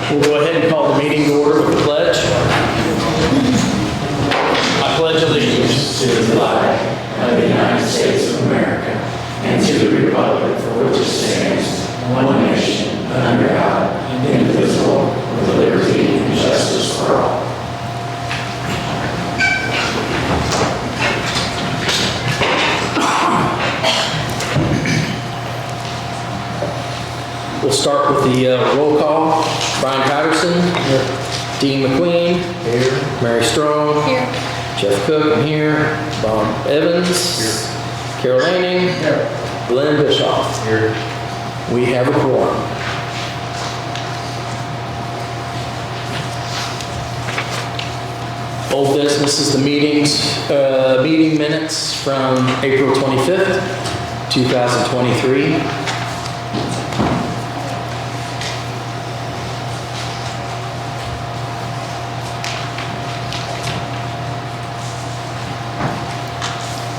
We'll go ahead and call the meeting to order with the pledge. I pledge allegiance to the flag of the United States of America and to the republic for which it stands, one nation, under God, indivisible, with liberty and justice for all. We'll start with the roll call. Brian Patterson. Here. Dean McQueen. Here. Mary Strong. Here. Jeff Cook. I'm here. Bob Evans. Here. Carol Lanning. Here. Glenn Bischoff. Here. We have a quorum. Old business is the meeting minutes from April 25th, 2023.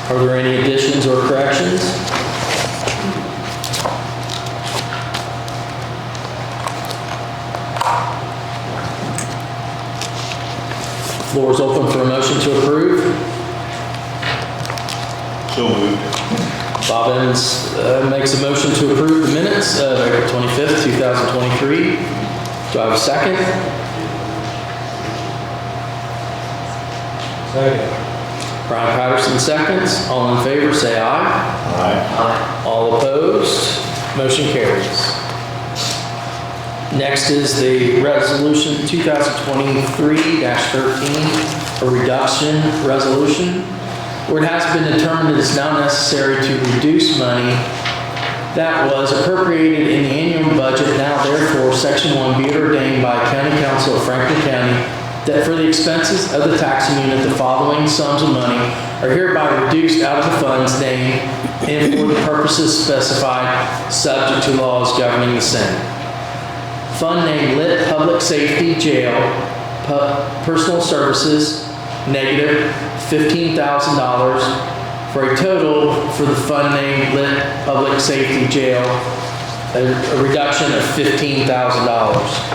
Are there any additions or corrections? Floor is open for a motion to approve. So moved. Bob Evans makes a motion to approve the minutes of April 25th, 2023. Do I have a second? Second. Brian Patterson seconds. All in favor say aye. Aye. Aye. All opposed? Motion carries. Next is the resolution 2023-13, a reduction resolution, where it has been determined it is now necessary to reduce money that was appropriated in the annual budget. Now therefore, Section 1 be it ordained by County Council of Franklin County that for the expenses of the taxing unit, the following sums of money are hereby reduced out of the funds named and for the purposes specified, subject to laws governing the same. Fund name Lit Public Safety Jail, Personal Services, negative $15,000, for a total for the fund name Lit Public Safety Jail, a reduction of $15,000.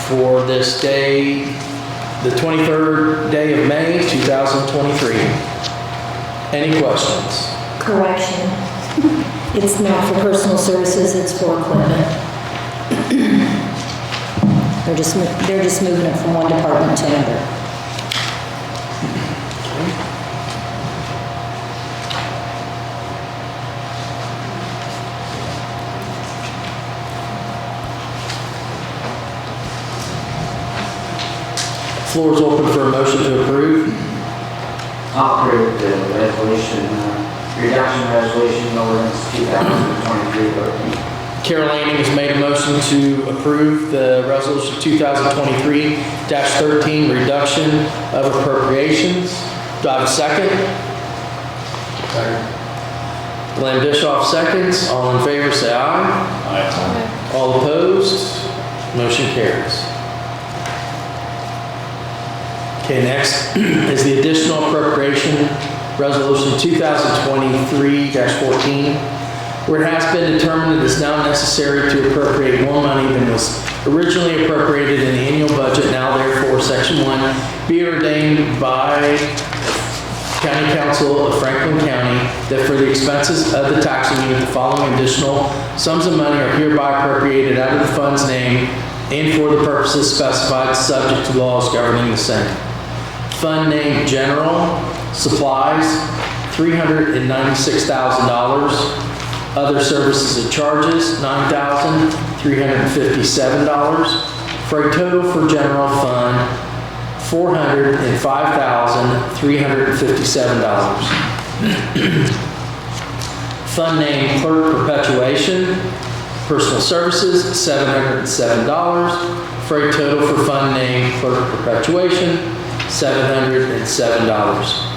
For this day, the 23rd day of May, 2023. Any questions? Correction. It's not for personal services, it's for equipment. They're just moving it from one department to another. Floor is open for a motion to approve. I'll approve the resolution, reduction resolution ordinance 2023-13. Carol Lanning has made a motion to approve the resolution 2023-13, reduction of appropriations. Do I have a second? Second. Glenn Bischoff seconds. All in favor say aye. Aye. All opposed? Motion carries. Okay, next is the additional appropriation resolution 2023-14, where it has been determined it is now necessary to appropriate more money than was originally appropriated in the annual budget. Now therefore, Section 1 be ordained by County Council of Franklin County that for the expenses of the taxing unit, the following additional sums of money are hereby appropriated out of the funds named and for the purposes specified, subject to laws governing the same. Fund name General Supplies, $396,000. Other services and charges, $9,357. For a total for general fund, $405,357. Fund name Clerk Perpetuation, Personal Services, $707. For a total for fund name Clerk Perpetuation, $707.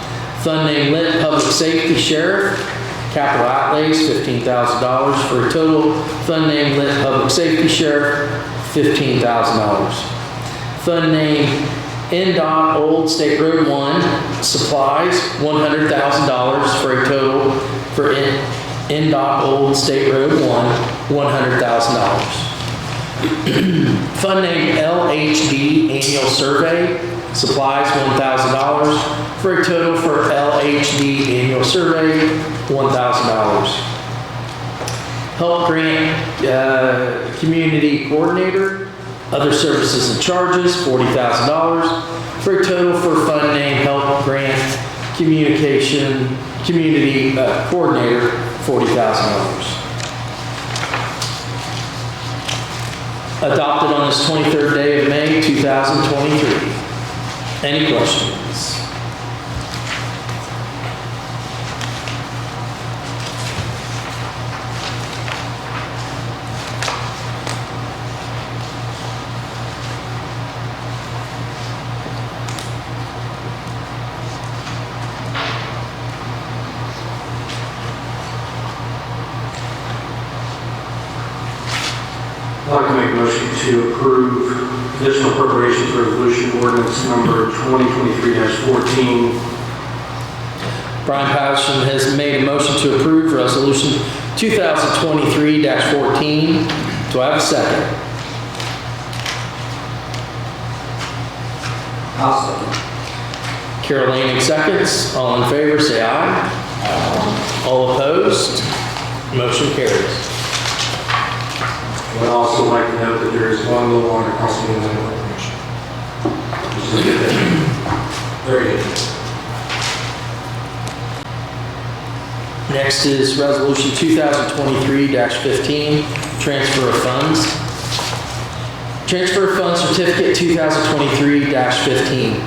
Fund name Lit Public Safety Sheriff, capital outlays $15,000. For a total fund name Lit Public Safety Sheriff, $15,000. Fund name NDOT Old State Road 1 supplies $100,000. For a total for NDOT Old State Road 1, $100,000. Fund name LHD Annual Survey, supplies $1,000, for a total for LHD Annual Survey, $1,000. Help Grant Community Coordinator, other services and charges, $40,000, for a total for fund name Help Grant Community Coordinator, $40,000. Adopted on this 23rd day of May, 2023. Any questions? I'd like to make a motion to approve additional appropriations resolution ordinance number 2023-14. Brian Patterson has made a motion to approve resolution 2023-14. Do I have a second? I'll second. Carol Lanning seconds. All in favor, say aye. All opposed? Motion carries. I'd also like to note that there is one little longer councilman appropriation. Just look at that. Very good. Next is resolution 2023-15, transfer of funds. Transfer of funds certificate 2023-15.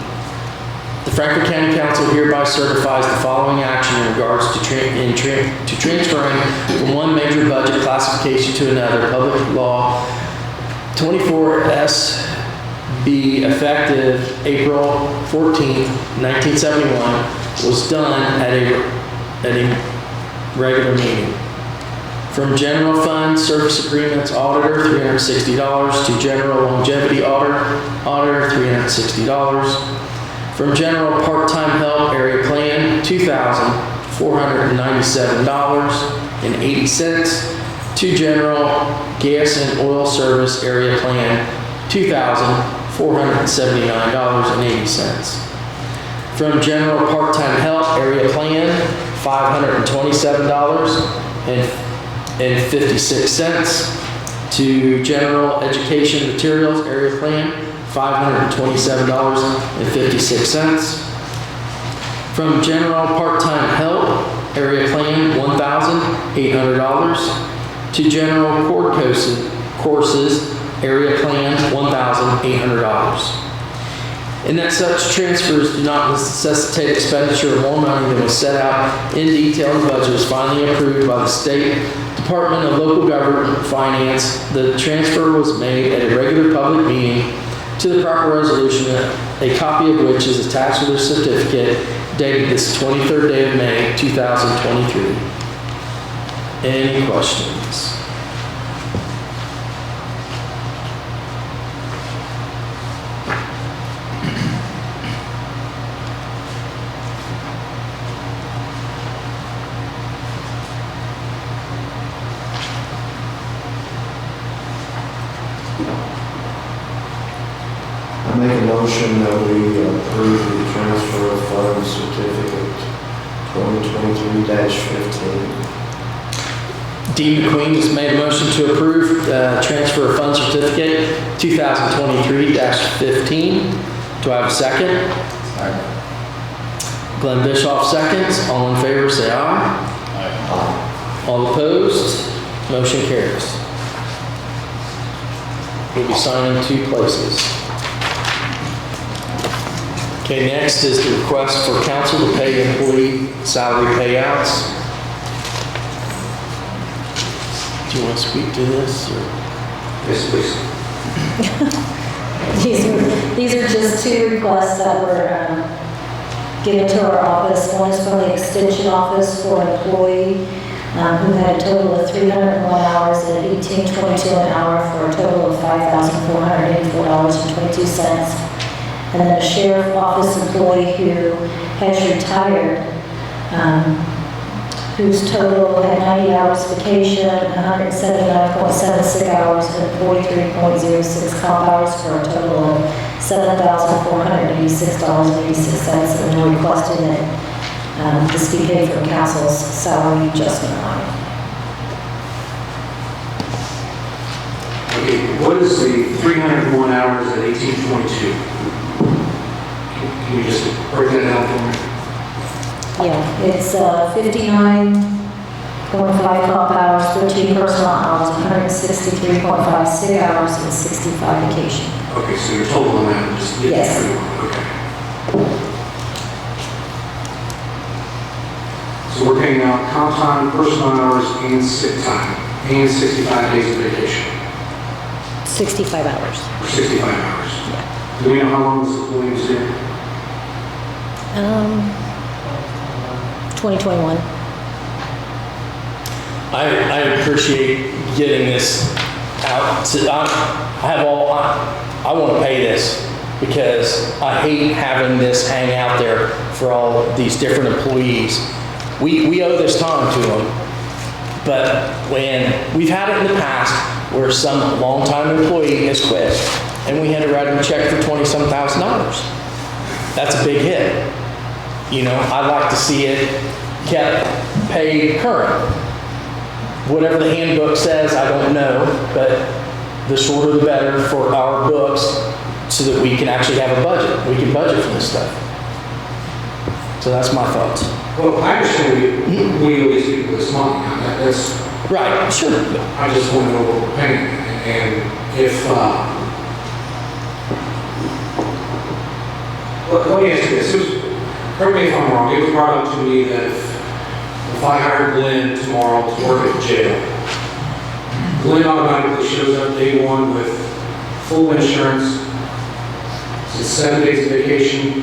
The Franklin County Council hereby certifies the following action in regards to transferring from one major budget classification to another. Public Law 24SB, effective April 14, 1971, was done at a regular meeting. From General Fund Service Agreements Auditor, $360, to General Longevity Auditor, $360. From General Part-Time Help Area Plan, $2,497.80, to General Gas and Oil Service Area Plan, $2,479.80. From General Part-Time Help Area Plan, $527.56, to General Education Materials Area Plan, $527.56. From General Part-Time Help Area Plan, $1,800, to General Cord Courses Area Plan, $1,800. And that such transfers do not necessitate expenditure of more money than was set out in detail in the budget was finally approved by the State Department of Local Government and Finance. The transfer was made at a regular public meeting to the proper resolution, a copy of which is attached to the certificate dated this 23rd day of May, 2023. Any questions? I make a motion that we approve the transfer of funds certificate 2023-15. Dean McQueen has made a motion to approve transfer of funds certificate 2023-15. Do I have a second? Second. Glenn Bischoff seconds. All in favor, say aye. Aye. All opposed? Motion carries. We'll be signing 2 places. Okay, next is the request for council to pay employee salary payouts. Do you want to speak to this? Or? Yes, please. These are just 2 requests that were given to our office. One is from the extension office for an employee who had a total of 301 hours at $18.22 an hour for a total of $5,484.22. And then a sheriff office employee who has retired whose total had 90 hours vacation, 179.7 sick hours, and 43.06 comp hours for a total of $7,486.86, and we're requesting that this be paid from council's salary adjustment line. Okay, what is the 301 hours at 1822? Can you just break that down for me? Yeah, it's 59.5 comp hours, 13 personal hours, 163.5 sick hours, and 65 vacation. Okay, so your total amount is just Yes. 301, okay. So we're paying out comp time, personal hours, and sick time, and 65 days of vacation, 65 hours. or 65 hours. Do we know how long this employee was here? 2021. I appreciate getting this out. I want to pay this because I hate having this hang out there for all these different employees. We owe this time to them, but when we've had it in the past where some longtime employee has quit and we had to write them a check for $20-some thousand. That's a big hit. You know, I'd like to see it kept paid current. Whatever the handbook says, I don't know, but the shorter the better for our books so that we can actually have a budget. We can budget for this stuff. So that's my thoughts. Well, I understand we owe these people this money. That's, Right, sure. I just want to know what we're paying. And if, let me ask you this. Correct me if I'm wrong. It was brought up to me that if I hired Glenn tomorrow to work at the jail, Glenn automatically shows up day one with full insurance, 7 days of vacation,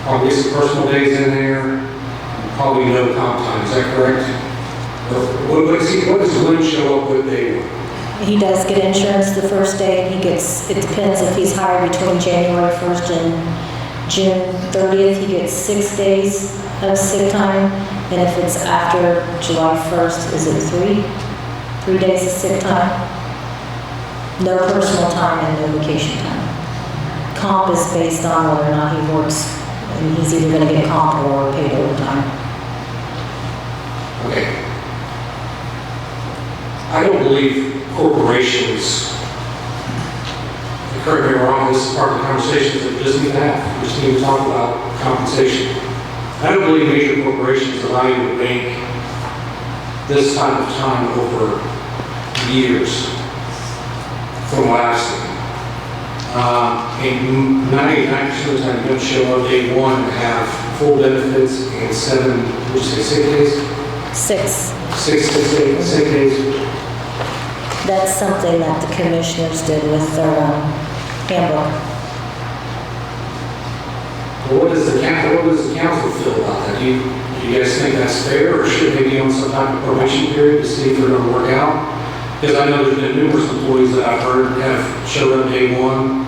probably some personal days in there, probably no comp time. Is that correct? What does Glenn show up with day one? He does get insurance the first day, and he gets, it depends if he's hired between January 1st and June 30th, he gets 6 days of sick time, and if it's after July 1st, is it 3 days of sick time? No personal time and no vacation time. Comp is based on whether or not he works, and he's either gonna get comp or paid overtime. Okay. I don't believe corporations, correct me if I'm wrong, this is part of the conversations that we just need to have. We just need to talk about compensation. I don't believe major corporations allow you to bank this type of time over years, from what I've seen. And 99% of the time, you don't show up day one and have full benefits and 7, would you say 6 days? 6. 6 days. That's something that the commissioners did with their handbook. Well, what does the council feel about that? Do you guys think that's fair, or should they be on some type of probation period to see if they're going to work out? Because I know there's been numerous employees that I've heard have showed up day one. I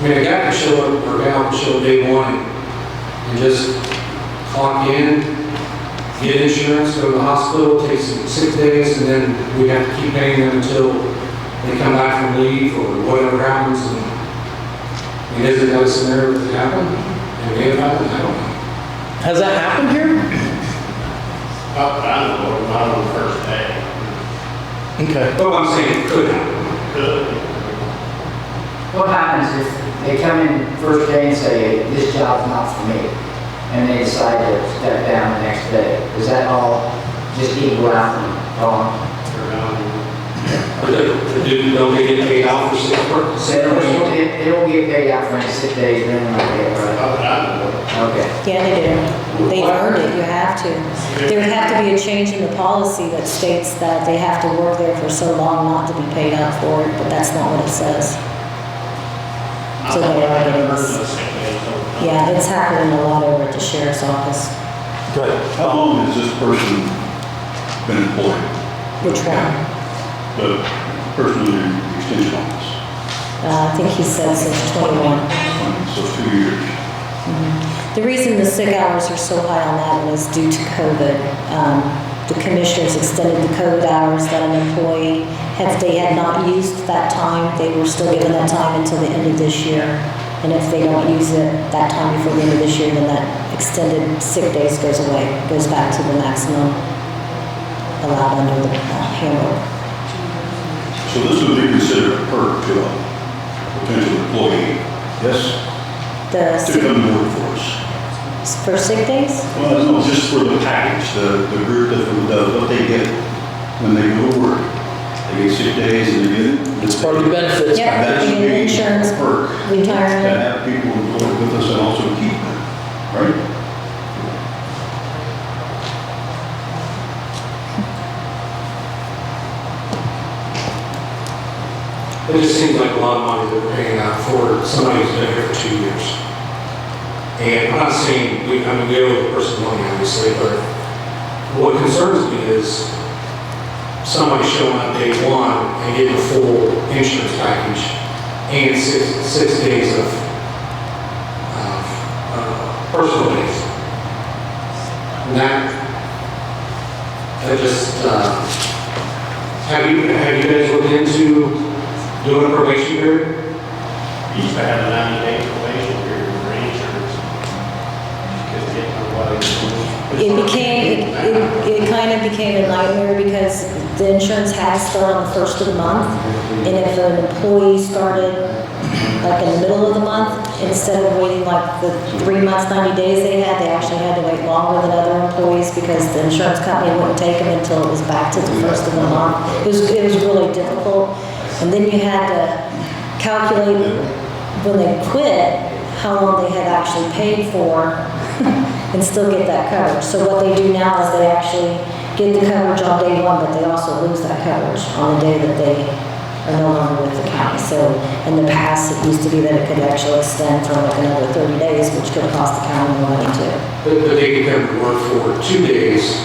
mean, a guy can show up, work out, show up day one, and just clock in, get insurance, go to the hospital, take some sick days, and then we have to keep paying them until they come back from leave or whatever happens. And isn't that a scenario that happened? And may have happened? I don't know. Has that happened here? Not that I know of, not on the first day. Okay. Well, I'm saying it could happen. Could. What happens if they come in first day and say, this job's not for me, and they decide to step down the next day? Does that all just equal out and gone? But don't they get paid out for sick work? They don't get paid out for any sick days, then they get, right? Not that I know of. Okay. Yeah, they do. They've earned it, you have to. There would have to be a change in the policy that states that they have to work there for so long not to be paid out for it, but that's not what it says. So they are getting this. Yeah, it's happening a lot over at the sheriff's office. Good. How long has this person been employed? Which one? The person in the extension office? I think he said since 21. So 2 years. The reason the sick hours are so high on that one is due to COVID. The commissioners extended the COVID hours that an employee, if they had not used that time, they were still given that time until the end of this year. And if they don't use it that time before the end of this year, then that extended sick days goes away, goes back to the maximum allowed under the handbook. So this would be considered a perk to a potential employee Yes. The to come to work for us. for sick days? Well, no, just for the package, the group that, what they get when they go to work. They get sick days and they get. It's part of the benefits. Yeah. That should be Insurance, a perk. To retirement. have people employed with us and also keep them, right? It just seems like a lot of money that we're paying out for somebody who's been here for 2 years. And I'm not saying, we owe the person money, obviously, but what concerns me is somebody showing up day one and getting a full insurance package and six days of personal days. And that just, have you guys looked into doing a probation period? We used to have a 90-day probation period for insurance. Because get nobody. It kind of became a nightmare because the insurance had to start on the first of the month. And if an employee started like in the middle of the month, instead of waiting like the 3 months, 90 days they actually had to wait longer than other employees because the insurance company wouldn't take them until it was back to the first of the month. It was really difficult. And then you had to calculate when they quit, how long they had actually paid for and still get that coverage. So what they do now is they actually get the coverage on day one, but they also lose that coverage on the day that they are no longer with the county. So in the past, it used to be that it could actually extend for like another 30 days, which could cost the county more money too. But they could come to work for 2 days.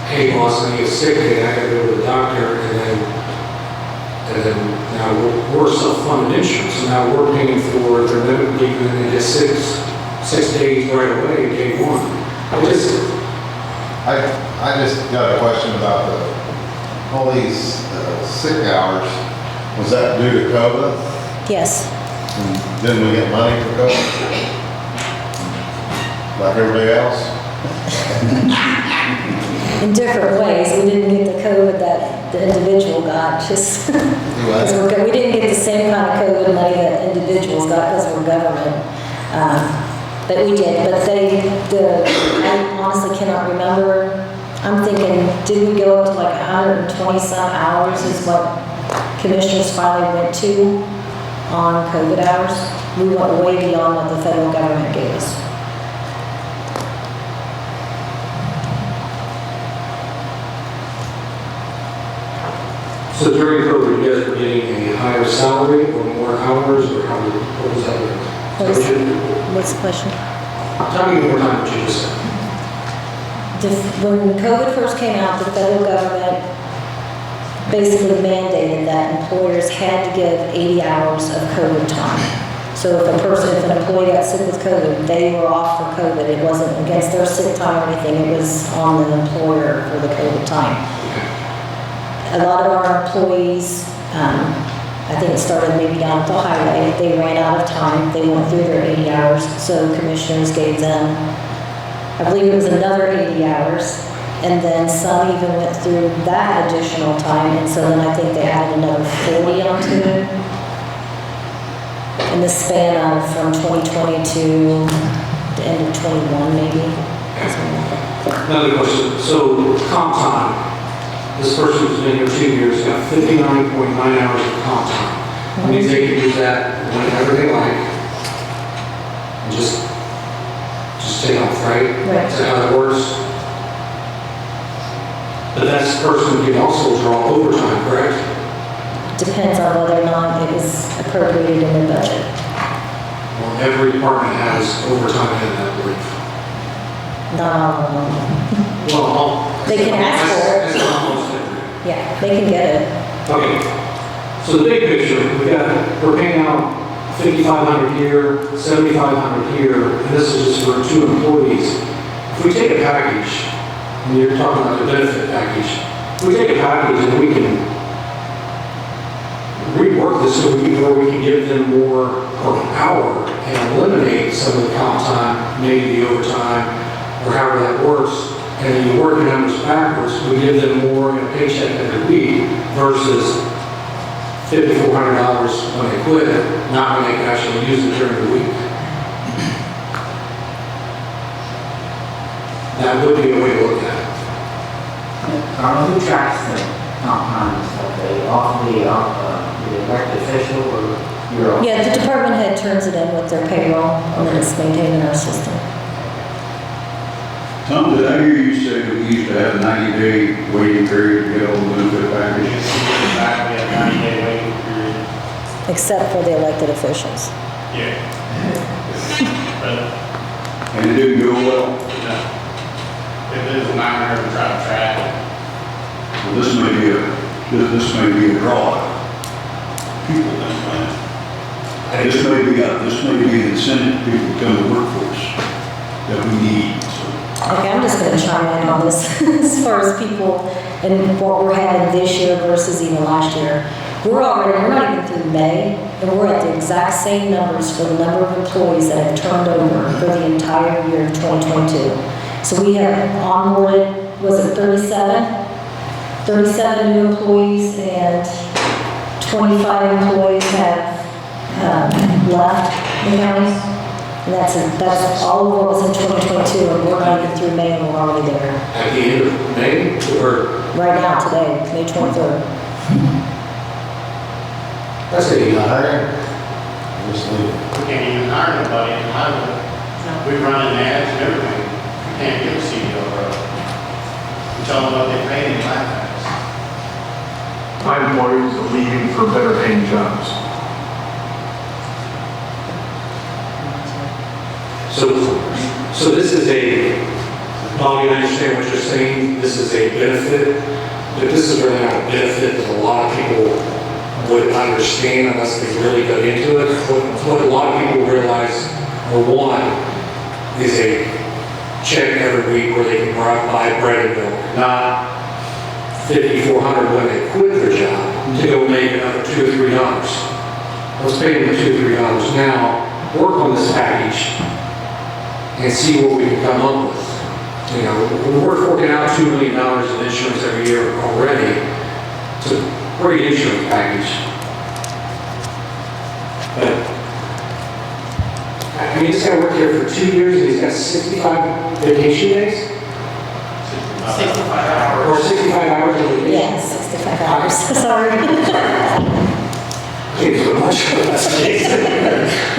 Hey, boss, I need a sick day, I gotta go to the doctor, and then now we're self-funded insurance, so now we're paying for their medical leave, and they get six days right away, day one. I just got a question about all these sick hours. Was that due to COVID? Yes. And didn't we get money for COVID? Like everybody else? In different ways. We didn't get the COVID that the individual got, just because we didn't get the same kind of COVID money that individuals got because we're government. But we did. But I honestly cannot remember. I'm thinking, did we go up to like 120 some hours is what commissioners finally went to on COVID hours? We went way beyond what the federal government gave us. So during COVID, you guys were getting a higher salary or more hours, or what was that? What's the question? Tell me more time what you just said. When COVID first came out, the federal government basically mandated that employers had to give 80 hours of COVID time. So if an employee got sick with COVID, they were off for COVID. It wasn't against their sick time or anything, it was on the employer for the COVID time. A lot of our employees, I think it started maybe down at the highway, they ran out of time, they went through their 80 hours, so commissioners gave them, I believe it was another 80 hours, and then some even went through that additional time, and so then I think they added another 40 onto it in the span of from 2020 to the end of 21 maybe. Another question. So comp time. This person who's been here 2 years got 59.9 hours of comp time. That means they can use that whenever they like. And just take off, right? Right. Is that how that works? But that person can also draw overtime, correct? Depends on whether or not it was appropriated in the budget. Well, every department has overtime in it, I believe. Not all of them. Well, They can ask for it. That's almost every. Yeah, they can get it. Okay, so the big picture, we're paying out 5,500 here, 7,500 here, and this is just for 2 employees. If we take a package, and you're talking about the benefit package, if we take a package and we can rework this so where we can give them more per hour and eliminate some of the comp time, maybe the overtime, or however that works, and then you work the numbers backwards, we give them more in a paycheck every week versus $5,400 when they quit, not when they can actually use it during the week. That would be a way to look at it. Karla, who tracks the comp time and stuff? The elected official or your? Yeah, the department head turns it in with their payroll, and then it's maintained in our system. Tom, did I hear you say that we used to have a 90-day waiting period to get all the benefit packages? Back, we had 90-day waiting period. Except for the elected officials. Yeah. But, And it didn't go well? no. It is a nightmare to try to track it. Well, this may be a draw. People then, right? This may be an incentive for people to come to work for us that we need, so. Okay, I'm just gonna chime in on this as far as people and what we're having this year versus even last year. We're not even through May, and we're at the exact same numbers for the number of employees that have turned over for the entire year of 2022. So we have onboarded, was it 37? 37 new employees and 25 employees have left the county. And that's all of what was in 2022, and we're not even through May, and we're already there. At the end of May, or Right now, today, May 23rd. that's a Hire, just leave it. We can't even hire nobody in Iowa. We run in ads and everything. We can't get a CEO road. We tell them what they pay in lifetimes. My employees are leaving for better paying jobs. So this is Bobby, I understand what you're saying, this is a benefit, but this is really not a benefit that a lot of people would understand unless they really got into it. What a lot of people realize or want is a check every week where they can buy bread and milk, not $5,400 when they quit their job to go make another $2 or $3. Let's pay them the $2 or $3 now, work on this package, and see what we can come up with. You know, we're forking out $2 million in insurance every year already. It's a great insurance package. But, I mean, this guy worked here for 2 years and he's got 65 vacation days? 65 hours. Or 65 hours of vacation? Yeah, 65 hours, sorry. Can't do much of that.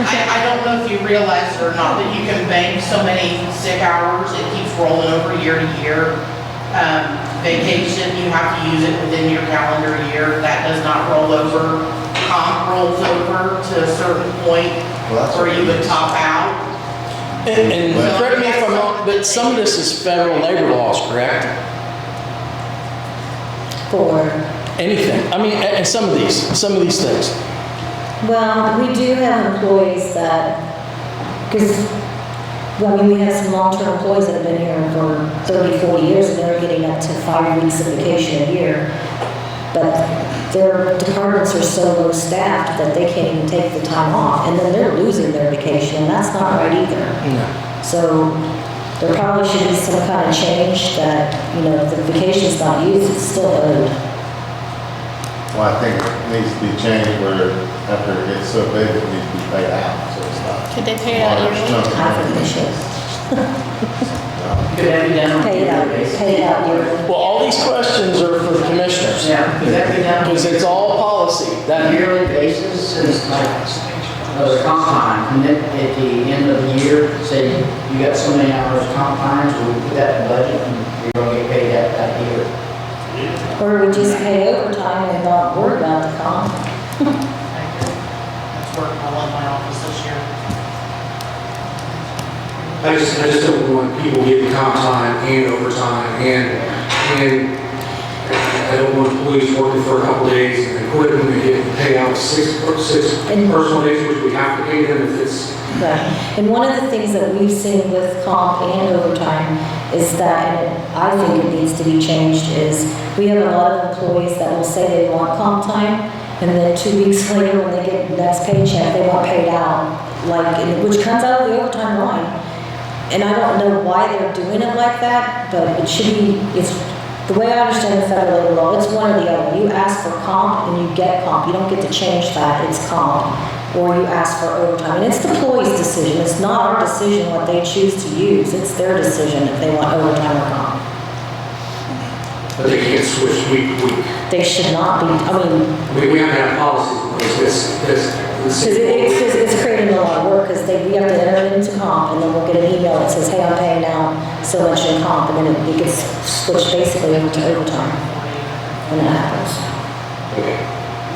I don't know if you realize it or not, that you can bank so many sick hours, it keeps rolling over year to year. Vacation, you have to use it within your calendar year, that does not roll over. Comp rolls over to a certain point where you would top out. And correct me if I'm wrong, but some of this is federal labor laws, correct? For, Anything. I mean, and some of these things. well, we do have employees that, because, well, I mean, we have some long-term employees that have been here for 30, 40 years, and they're getting up to 5 weeks of vacation a year. But their departments are so low staffed that they can't even take the time off, and then they're losing their vacation, and that's not right either. No. So there probably should be some kind of change that, you know, if the vacation's not used, it's still owed. Well, I think it needs to be changed where after it gets so big, it needs to be paid out, so it's not. Could they pay it out large yearly? chunk of I think money. they should. Could that be done on a Pay it out, yearly basis? pay it out yearly. Well, all these questions are for the commissioners. Yeah, could that be done on Because it's all policy. a That, yearly basis, is like, the comp time, and then at the end of the year, say you got so many hours comp time, so we put that in the budget, and you're gonna get paid that year. Or we just pay overtime and not worry about the comp. That's worked well in my office this year. I just don't want people getting comp time and overtime and I don't want employees working for a couple days and then quitting and getting paid out six personal days, which we have to pay them if it's. Right. And one of the things that we've seen with comp and overtime is that, and I think it needs to be changed, is we have a lot of employees that will say they want comp time, and then 2 weeks later, when they get the next paycheck, they want paid out, which comes out of the overtime line. And I don't know why they're doing it like that, but it should be, it's, the way I understand the federal labor law, it's one or the other. You ask for comp and you get comp. You don't get to change that, it's comp. Or you ask for overtime. And it's the employee's decision. It's not our decision what they choose to use. It's their decision if they want overtime or comp. But they can't switch week to week. They should not be, We have to have policies in place. because it's creating a lot of work, because we have to enter it into comp, and then we'll get an email that says, hey, I'm paying now so much in comp, and then it gets switched basically over to overtime when that happens. Okay.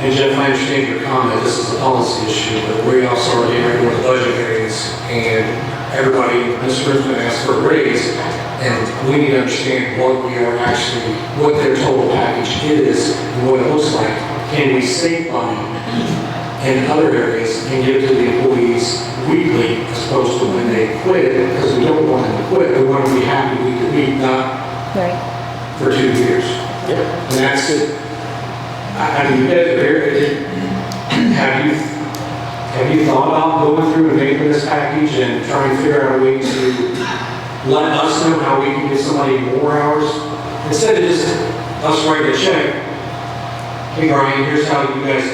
And Jeff, I understand your comment, this is a policy issue, but we also are getting ready with the budget variance, and everybody in this room's going to ask for a raise, and we need to understand what we are actually, what their total package is, and what it looks like. Can we save money in other areas and give it to the employees weekly as opposed to when they quit, because we don't want them to quit, we want them to be happy week to week, not for 2 years. Yep. And that's it. I mean, you guys are very, have you thought about going through and making this package and trying to figure out a way to let us know how we can get somebody more hours? Instead of just us writing a check, hey Brian, here's how you guys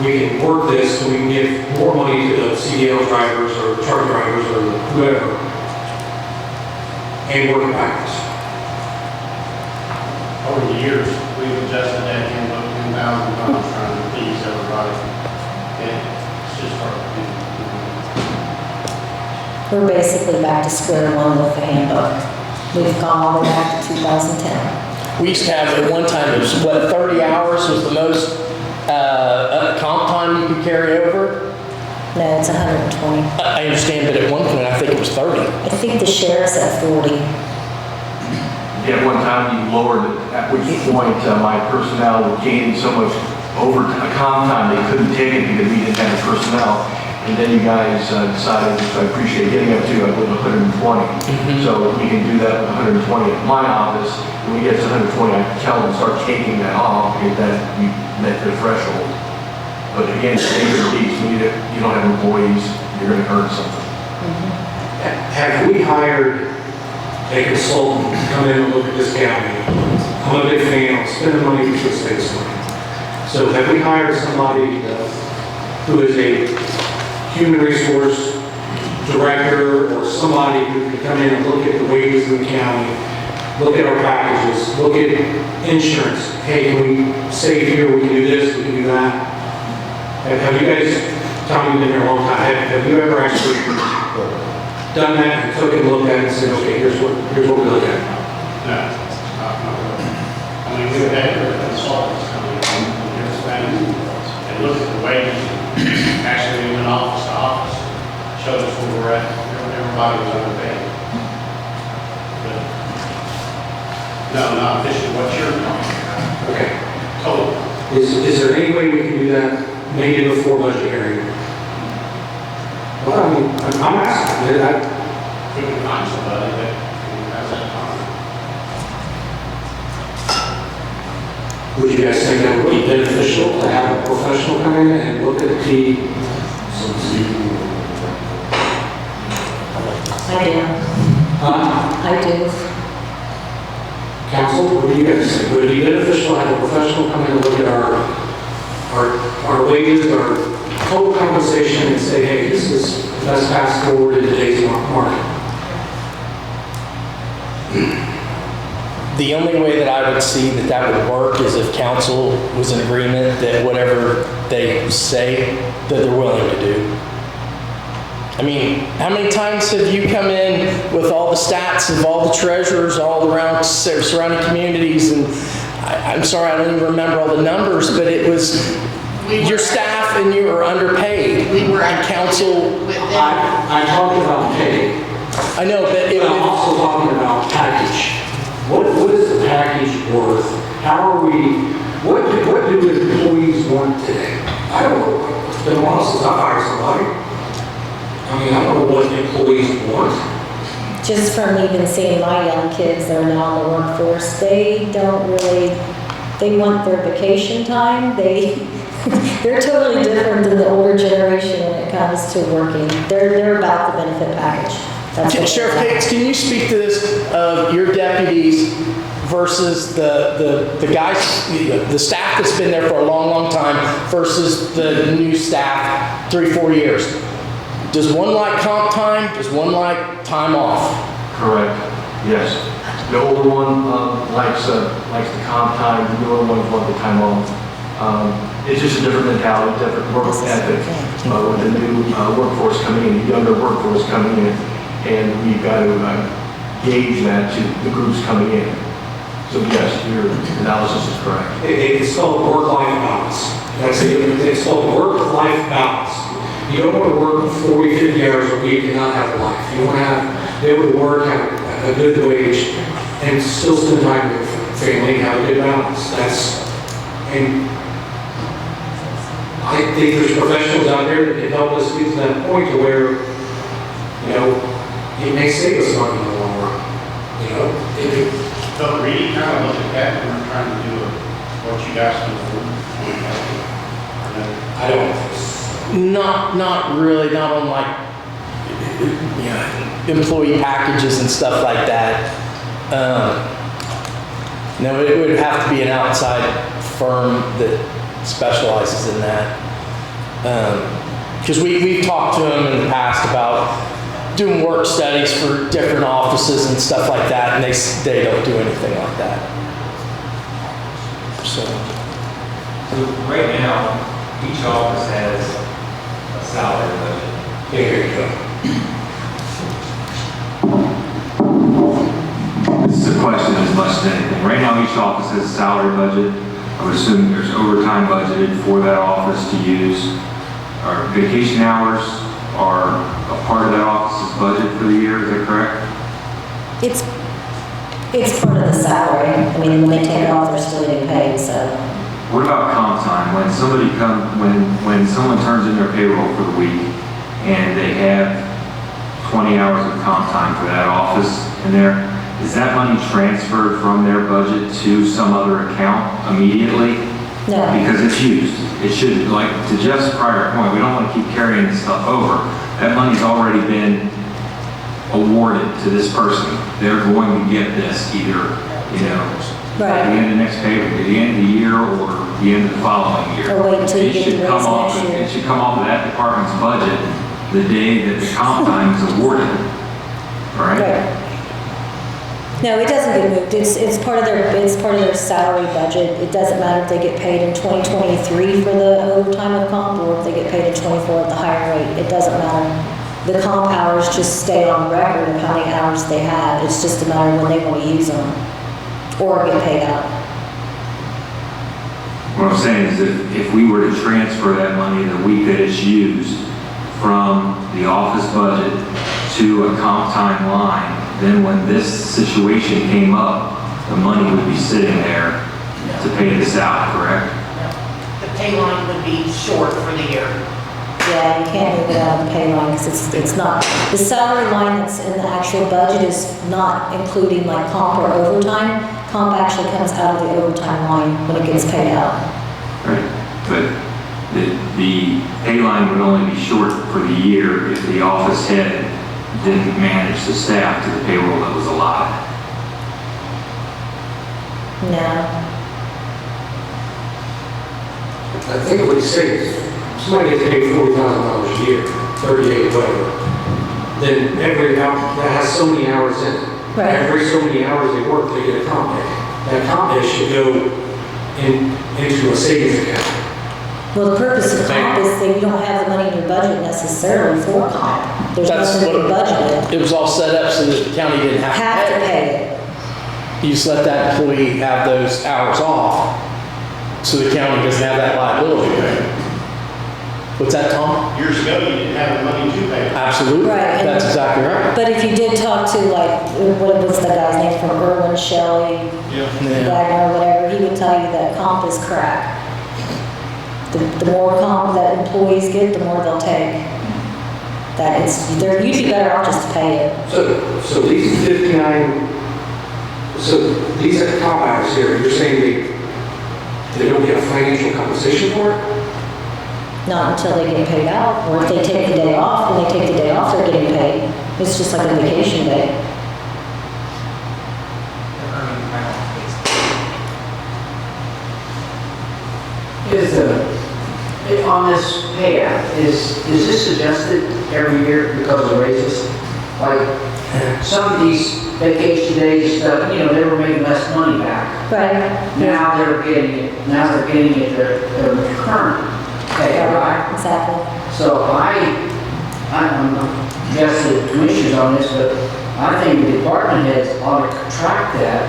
we can work this so we can give more money to the CDL drivers or truck drivers or whoever, and work it backwards. Over the years, we've adjusted that handbook 10,000 times trying to please everybody. It's just hard to do. We're basically back to square one with the handbook. We've gone all the way back to 2010. We used to have, at one time, it was, 30 hours was the most comp time you could carry over? No, it's 120. I understand, but at one point, I think it was 30. I think the sheriff's at 40. At one time, you lowered it, at which point my personnel were gaining so much comp time, they couldn't take it because we didn't have the personnel. And then you guys decided, which I appreciate, getting up to, I believe, 120. So we can do that with 120 at my office. When we get to 120, I can tell them, start taking that off, because that you met the threshold. But again, it's a beast. You don't have employees, you're going to earn something. Have we hired a consultant to come in and look at this county? I'm a big fan of spending money for the state's money. So have we hired somebody who is a human resource director or somebody who can come in and look at the wages in the county, look at our packages, look at insurance? Hey, can we save here, we can do this, we can do that? Have you guys, Tom, you've been here a long time, have you ever actually done that and took a look at it and said, okay, here's what we look at? No, not really. I mean, we've had consultants coming in from different things and look at the wages, actually we went office to office, showed us where we're at, everybody was underpaid. But, no, not officially what you're talking about. Okay. Total. Is there any way we can do that, maybe before budget hearing? Well, I mean, I'm asking, We can find somebody that has that time. would you guys think that would be beneficial to have a professional come in and look at the I do. I do. council? What do you guys think? Would it be beneficial to have a professional come in and look at our wages, our total compensation, and say, hey, this is the best path forward in today's market? The only way that I would see that would work is if council was in agreement that whatever they say that they're willing to do. I mean, how many times have you come in with all the stats of all the treasurers all around surrounding communities, and I'm sorry, I don't even remember all the numbers, but it was your staff and you were underpaid. We were and council. I talked about pay. I know, but But I'm also talking about package. What is the package worth how are we, what do employees want today? I don't know, it's been a while since I've hired somebody. I mean, I don't know what employees want. Just from even seeing my young kids that are now in the workforce, they don't really, they want their vacation time. They're totally different than the older generation when it comes to working. They're about the benefit package. That's what Sheriff they're about. Cates, can you speak to this of your deputies versus the guys, the staff that's been there for a long, long time versus the new staff, 3-4 years? Does one like comp time? Does one like time off? Correct, yes. The older one likes the comp time, the newer ones want the time off. It's just a different mentality, different work ethic with the new workforce coming in, the younger workforce coming in, and we've got to gauge that to the groups coming in. So yes, your analysis is correct. It's called work-life balance. That's it. It's called work-life balance. You don't want to work 40, 50 hours a week and not have a life. You want to be able to work, have a good wage, and still spend time with your family and have a good balance. And I think there's professionals out there that can help us get to that point to where, it may save us money in the long run. So Reed kind of look at that when we're trying to do what you guys do for. I don't think so. Not really, not on like, employee packages and stuff like that. No, it would have to be an outside firm that specializes in that. Because we've talked to them in the past about doing work studies for different offices and stuff like that, and they don't do anything like that. So right now, each office has a salary budget. Here you go. This is a question as much as anything. Right now, each office has a salary budget. I would assume there's overtime budgeted for that office to use. Our vacation hours are a part of that office's budget for the year, is that correct? It's part of the salary. I mean, when they take it off, they're still getting paid, so. What about comp time? When somebody when someone turns in their payroll for the week and they have 20 hours of comp time for that office in there, is that money transferred from their budget to some other account immediately? No. Because it's used. It should, like to Jeff's prior point, we don't want to keep carrying this stuff over. That money's already been awarded to this person. They're going to get this either, at the end of the next pay, at the end of the year, or the end of the following year. Or wait until you get the raise next year. It should come off of that department's budget the day that the comp time is awarded, right? No, it doesn't get moved. It's part of their salary budget. It doesn't matter if they get paid in 2023 for the overtime of comp or if they get paid in 24 at the higher rate. It doesn't matter. The comp hours just stay on record of how many hours they have. It's just a matter of when they want to use them or get paid out. What I'm saying is if we were to transfer that money the week that it's used from the office budget to a comp time line, then when this situation came up, the money would be sitting there to pay this out, correct? The pay line would be short for the year. Yeah, you can't move it out of the pay line because it's not, the salary line that's in the actual budget is not including like comp or overtime. Comp actually comes out of the overtime line when it gets paid out. Right, but the pay line would only be short for the year if the office head didn't manage the staff to the payroll that was allotted. No. I think what he's saying is, somebody gets paid $40,000 a year, 38, whatever, then that has so many hours in it. Right. Every so many hours they work, they get a comp pay. That comp pay should go into a savings account. Well, the purpose of comp is that you don't have the money in your budget necessarily for comp. There's nothing in your budget. It was all set up so that the county didn't Have to pay it. You just let that employee have those hours off, so the county doesn't have that liability. What's that, Tom? Years ago, you didn't have the money to pay. Absolutely. Right, and- That's exactly right. But if you did talk to like, what was the guy's name from Irwin, Shelley, Yeah. Wagner, whatever, he would tell you that comp is crap. The more comp that employees get, the more they'll take. That you'd be better off just to pay it. So these 59, so these are comp hours here, you're saying they don't get a financial compensation for it? Not until they get paid out, or if they take the day off, when they take the day off, they're getting paid. It's just like a vacation day. On this payout, is this adjusted every year because of raises? Like, some of these vacation days, stuff, they were making less money back. Right. Now they're getting it their current pay, right? Exactly. So I'm guess the commissioners on this, but I think the department heads ought to track that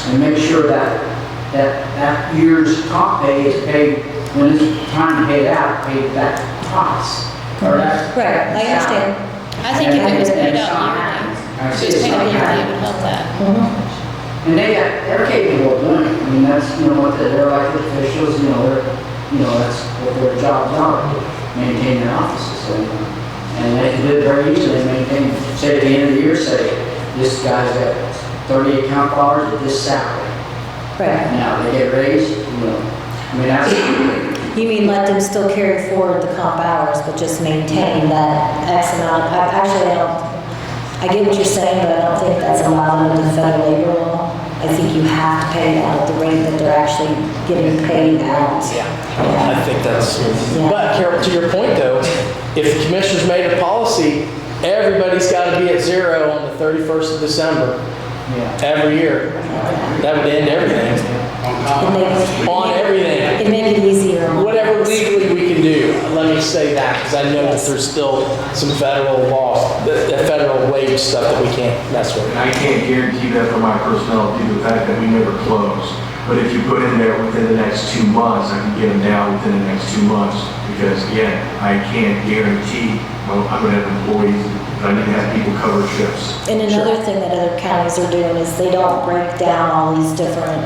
and make sure that year's comp pay is paid when it's time to pay it out, paid that twice. Or that. Right, I understand. I think if it was paid out yearly, just paid out yearly, it would help that. And they're capable of doing it. I mean, that's, what they're elected officials, that's what their jobs are, maintain their offices. So, and they can do it very easily, maintain, say at the end of the year, say, this guy's got 30 account hours at this salary. Right. Now, they get raised, that's. You mean let them still carry forward the comp hours, but just maintain that X amount? Actually, I get what you're saying, but I don't think that's allowed under the federal labor law. I think you have to pay it out at the rate that they're actually getting paid out. I think that's, but Carol, to your point though, if the commissioners made a policy, everybody's got to be at zero on the 31st of December. Every year. That would end everything. On everything. It'd make it easier. Whatever legally we can do. Let me say that, because I know that there's still some federal law, the federal wage stuff that we can't mess with. And I can't guarantee that for my personnel due to the fact that we never close. But if you put in there within the next 2 months, I can get them down within the next 2 months. Because again, I can't guarantee, I'm going to have employees, but I need to have people cover shifts. And another thing that other counties are doing is they don't break down all these different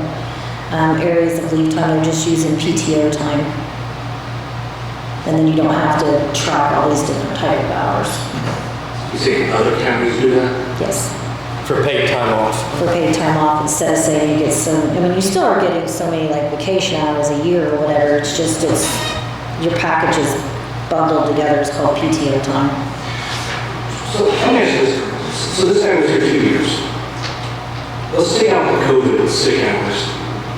areas of leave time. They're just using PTO time. And then you don't have to track all these different type of hours. You say other counties do that? Yes. For paid time off. For paid time off, instead of saying you get you still are getting so many like vacation hours a year or whatever. It's just, your package is bundled together. It's called PTO time. So let me ask you this. So this guy was here 2 years. Let's take out the COVID sick hours.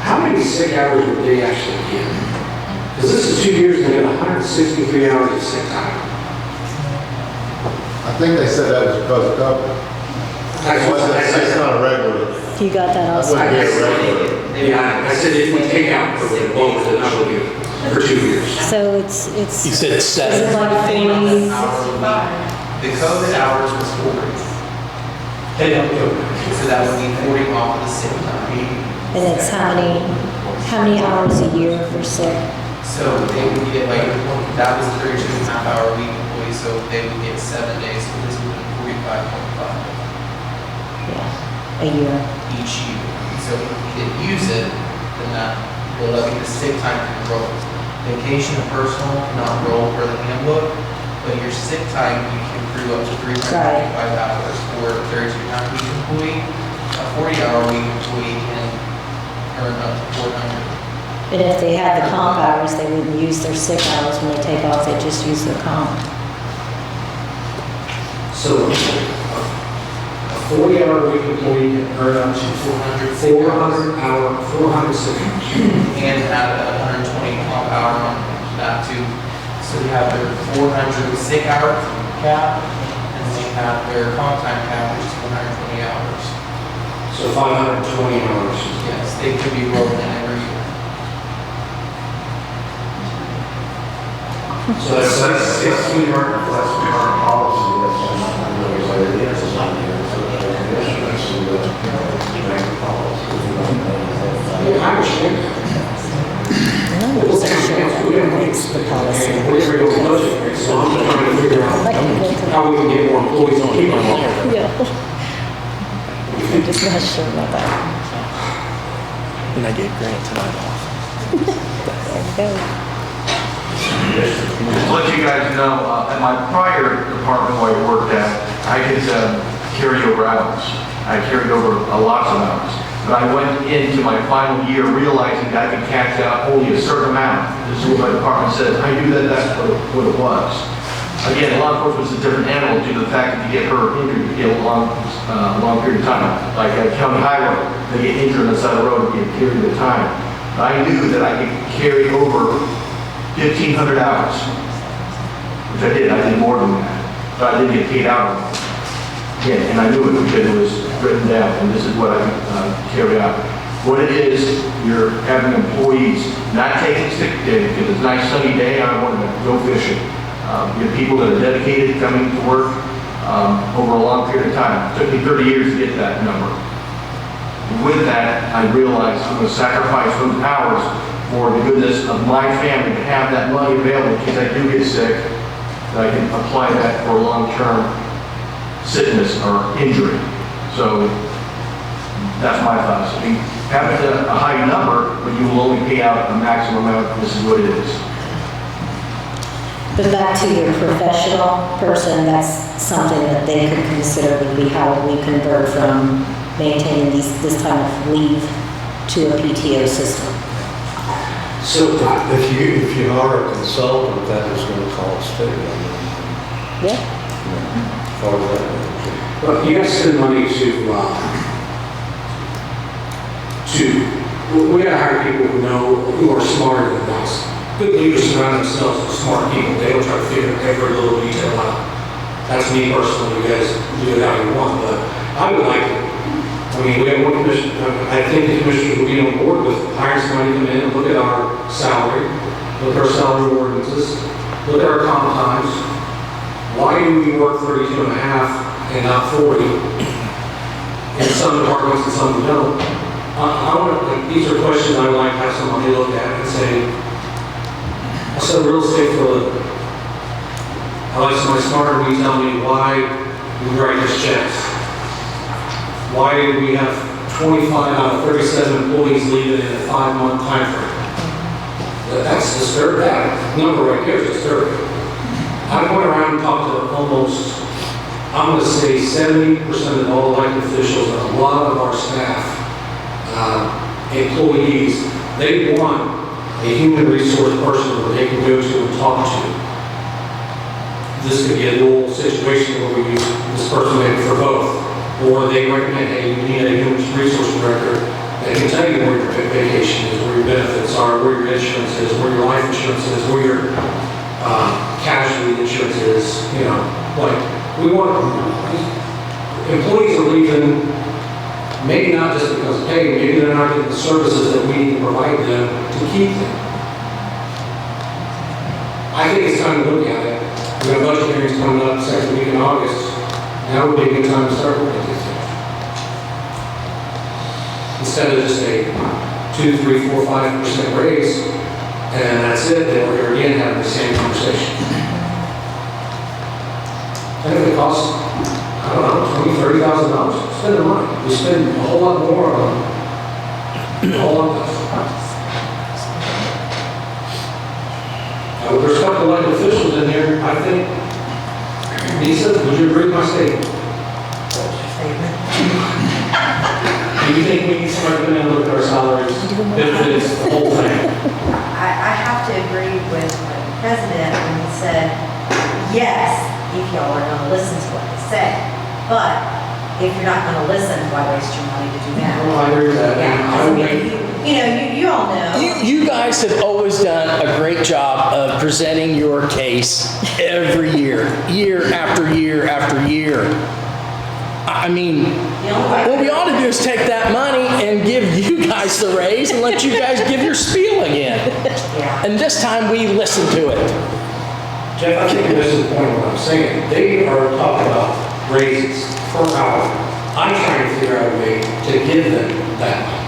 How many sick hours would they actually get? Because this is 2 years and they got 163 hours of sick time. I think they said that was because of COVID. That's not a regular. You got that also? That wouldn't be a regular. Yeah, I said if we take out COVID, what would the number be for 2 years? So it's. You said Is it 7. like 40? The COVID hours was 40. So that would be 40 off of the sick time. And it's how many hours a year for sick? So they would get that was 32.5-hour week employees, so they would get 7 days, so this would be 45.5 Yeah, a year. each year. So if you didn't use it, then that will let the sick time can roll. Vacation and personal cannot roll per the handbook, but your sick time, you can accrue up to 355 hours for a 32-hour week employee. A 40-hour week employee can earn up to 400. And if they had the comp hours, they wouldn't use their sick hours when they take off, they just use their comp. So a 40-hour week employee can earn up to 400 sick hours. And add a 120 comp hour on that too. So they have their 400 sick hour cap, and they have their comp time cap, which is 120 hours. So 520 hours. Yes, they could be rolled in every year. So that's 16 hours. Policy, Yeah, I understand. I'm not so sure that makes the policy. We're going to go budget. how we can get more employees on people. Yeah. I'm just not sure about that. And I gave Grant tonight off. There you go. Just to let you guys know, at my prior department where I worked at, I could carry over hours. I carried over lots of hours. But I went into my final year realizing that I could catch out only a certain amount. This is what my department said. I knew that that's what it was. Again, law enforcement is a different animal due to the fact that you get hurt, injured, you get a long period of time. Like at county highway, they get injured on the side of the road, you get a period of time. But I knew that I could carry over 1,500 hours, which I did. I did more than that, but I didn't get paid out on it. Again, and I knew it because it was written down, and this is what I carry out. What it is, you're having employees not taking sick day because it's a nice sunny day, I want to go fishing. You have people that are dedicated coming to work over a long period of time. It took me 30 years to get that number. With that, I realized I'm going to sacrifice those hours for the goodness of my family to have that money available in case I do get sick, that I can apply that for long-term sickness or injury. So that's my thoughts. I mean, having a high number, but you will only pay out a maximum amount, this is what it is. But back to your professional person, that's something that they could consider would be how we convert from maintaining this type of leave to a PTO system. So if you hire a consultant, that is going to cost too. Yeah. As far as that goes. But you guys spend money we gotta hire people who are smarter than us. Good leaders surround themselves with smart people. They don't try to figure every little detail out. That's me personally. You guys do it how you want, but I would like to. I mean, we have one commission. I think the commissioners will be on board with hiring somebody to come in and look at our salary, look at our salary ordinances, look at our comp times. Why do we work 32 and a half and not 40 in some departments and some don't? These are questions I would like to have somebody look at and say, I said real estate for a living. I like somebody smarter than me tell me why we write these checks. Why do we have 25 out of 37 employees leaving in a 5-month time frame? That's disturbing. That number right there is disturbing. I went around and talked to almost, I'm going to say 70% of all elected officials and a lot of our staff, employees. They want a human resource person where they can go to and talk to. This could be a little situation where we use this person maybe for both. Or they recommend, hey, you need a human resource director that can tell you where your vacation is, where your benefits are, where your insurance is, where your life insurance is, where your casualty insurance is. You know, like we want employees are leaving. Maybe not just because of pay, maybe they're not getting the services that we need to provide them to keep them. I think it's time to look at it. We have budget hearings coming up second week in August. Now would be a good time to start looking at this. Instead of just a 2, 3, 4, 5% raise, and that's it, then we're here again having the same conversation. And if it costs, I don't know, $20,000, $30,000. Spend the money. We spend a whole lot more on a whole lot less. There's a couple of elected officials in here. I think, Lisa, would you agree with my statement? Do you think we need somebody to come in and look at our salaries, benefits, the whole thing? I have to agree with the president when he said, yes, if y'all are going to listen to what they say. But if you're not going to listen, why waste your money to do that? Well, I agree with that. Yeah, you all know. You guys have always done a great job of presenting your case every year, year after year after year. I mean, what we ought to do is take that money and give you guys the raise and let you guys give your spiel again. Yeah. And this time we listen to it. Jeff, I think this is the point of what I'm saying. They are talking about raises per hour. I'm trying to figure out a way to give them that money.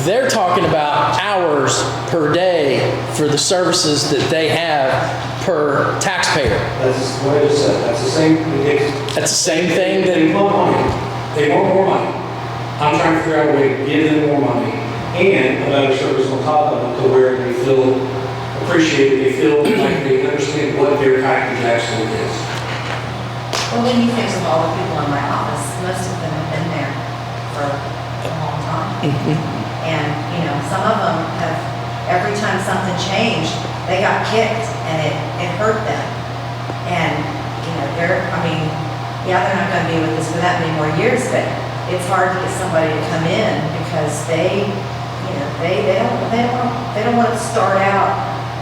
They're talking about hours per day for the services that they have per taxpayer. That's what I just said, that's the same, That's the same thing they that, want money, they want more money. I'm trying to figure out a way to give them more money and a better service on top of it to where they feel appreciated, they feel like they understand what their package actually is. Well, when you think of all the people in my office, most of them have been there for a long time. And, you know, some of them have, every time something changed, they got kicked and it hurt them. And, you know, I mean, yeah, they're not gonna be with us for that many more years, but it's hard to get somebody to come in because they, you know, they don't want to start out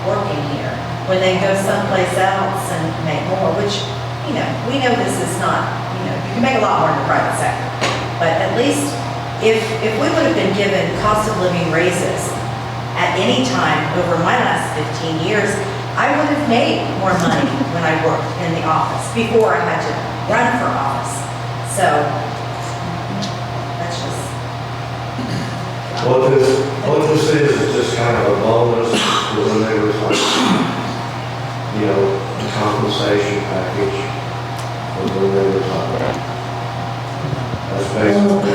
working here when they go someplace else and make more, which, you know, we know this is not, you know, you can make a lot more in the private sector. But at least if we would have been given cost of living raises at any time over my last 15 years, I would have made more money when I worked in the office before I had to run for office. So that's just. What this is just kind of a bonus for when they were like, you know, the compensation package for when they were like. That's basically.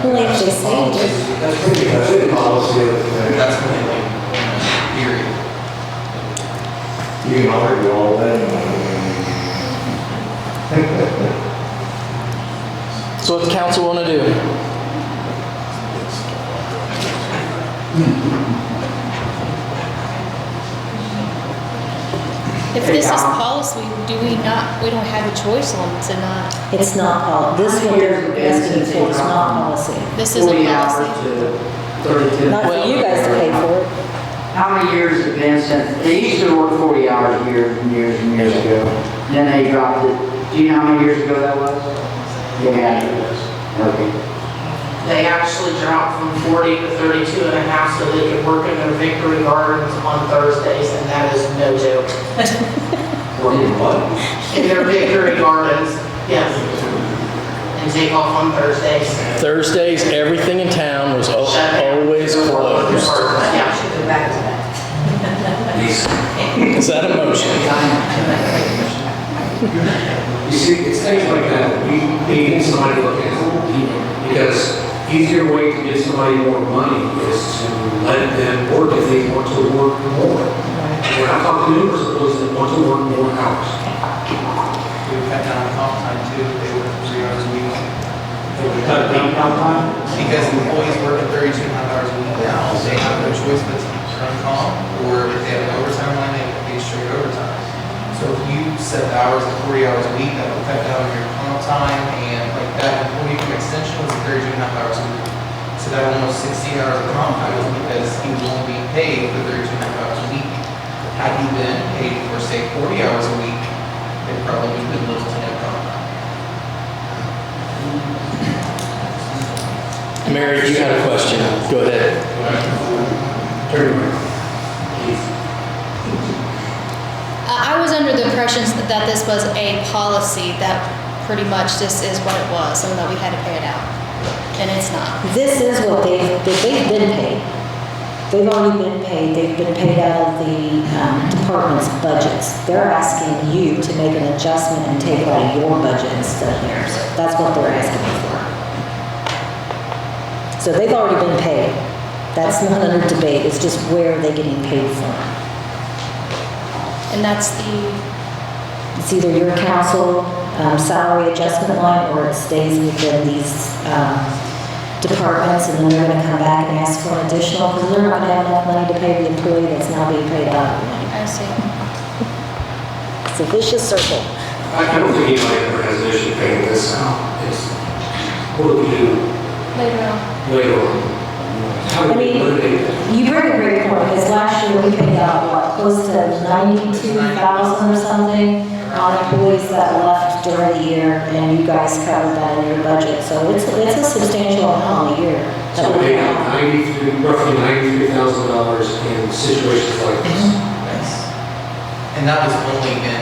Well, like they say, That's the policy of the thing. That's mainly, period. You can argue all day. so what the council want to do? If this is policy, we don't have a choice on to not, it's not, this one they're asking you for, it's not policy. this isn't 40 hours policy. to 32. Not for you guys to pay for it. How many years has it been since, they used to work 40 hours years and years and years ago. Then they dropped it. Do you know how many years ago that was? Yeah. Okay. They actually dropped from 40 to 32 and a half so they could work in their victory gardens on Thursdays, and that is no joke. Working what? In their victory gardens, yes. And take off on Thursdays. Thursdays, everything in town was always closed. Yeah, I should go back to that. Is that a motion? You see, it's things like that, we need somebody to look at, because easier way to get somebody more money is to let them work if they want to work more. When I talk to numerous employees that want to work more hours. We would cut down on comp time too, if they work 3 hours a week. They would cut down comp time. Because employees work at 32 and a half hours a week now, they have no choice but to run comp, or if they have an overtime line, they pay straight overtime. So if you set the hours at 40 hours a week, that will cut down your comp time, and like that employee from extension was 32 and a half hours a week. So that almost 60 hours of comp time was because he was only being paid for 32 and a half hours a week. Had he been paid for, say, 40 hours a week, it probably would have been little to no comp time. Mary, you had a question. Go ahead. Turn around. I was under the impression that this was a policy, that pretty much this is what it was, and that we had to pay it out. And it's not. This is what they've been paid. They've already been paid, they've been paid out of the department's budgets. They're asking you to make an adjustment and take it out of your budget instead of theirs. That's what they're asking for. So they've already been paid. That's not under debate, it's just where are they getting paid from? And that's It's either your council salary adjustment line, or it stays within these departments, and then they're gonna come back and ask for an additional, because they're not gonna have enough money to pay the employee that's now being paid out of the money. I see. It's a vicious circle. I don't think anybody ever has an issue paying this out. It's, what do we do Later on. later on? How do I we mean, eliminate that? you bring a great point, because last year we paid out, what, close to 92,000 or something on employees that left during the year, and you guys covered that in your budget, so it's a substantial amount a year. that So we we have. have roughly $93,000 in situations like this. And that was only in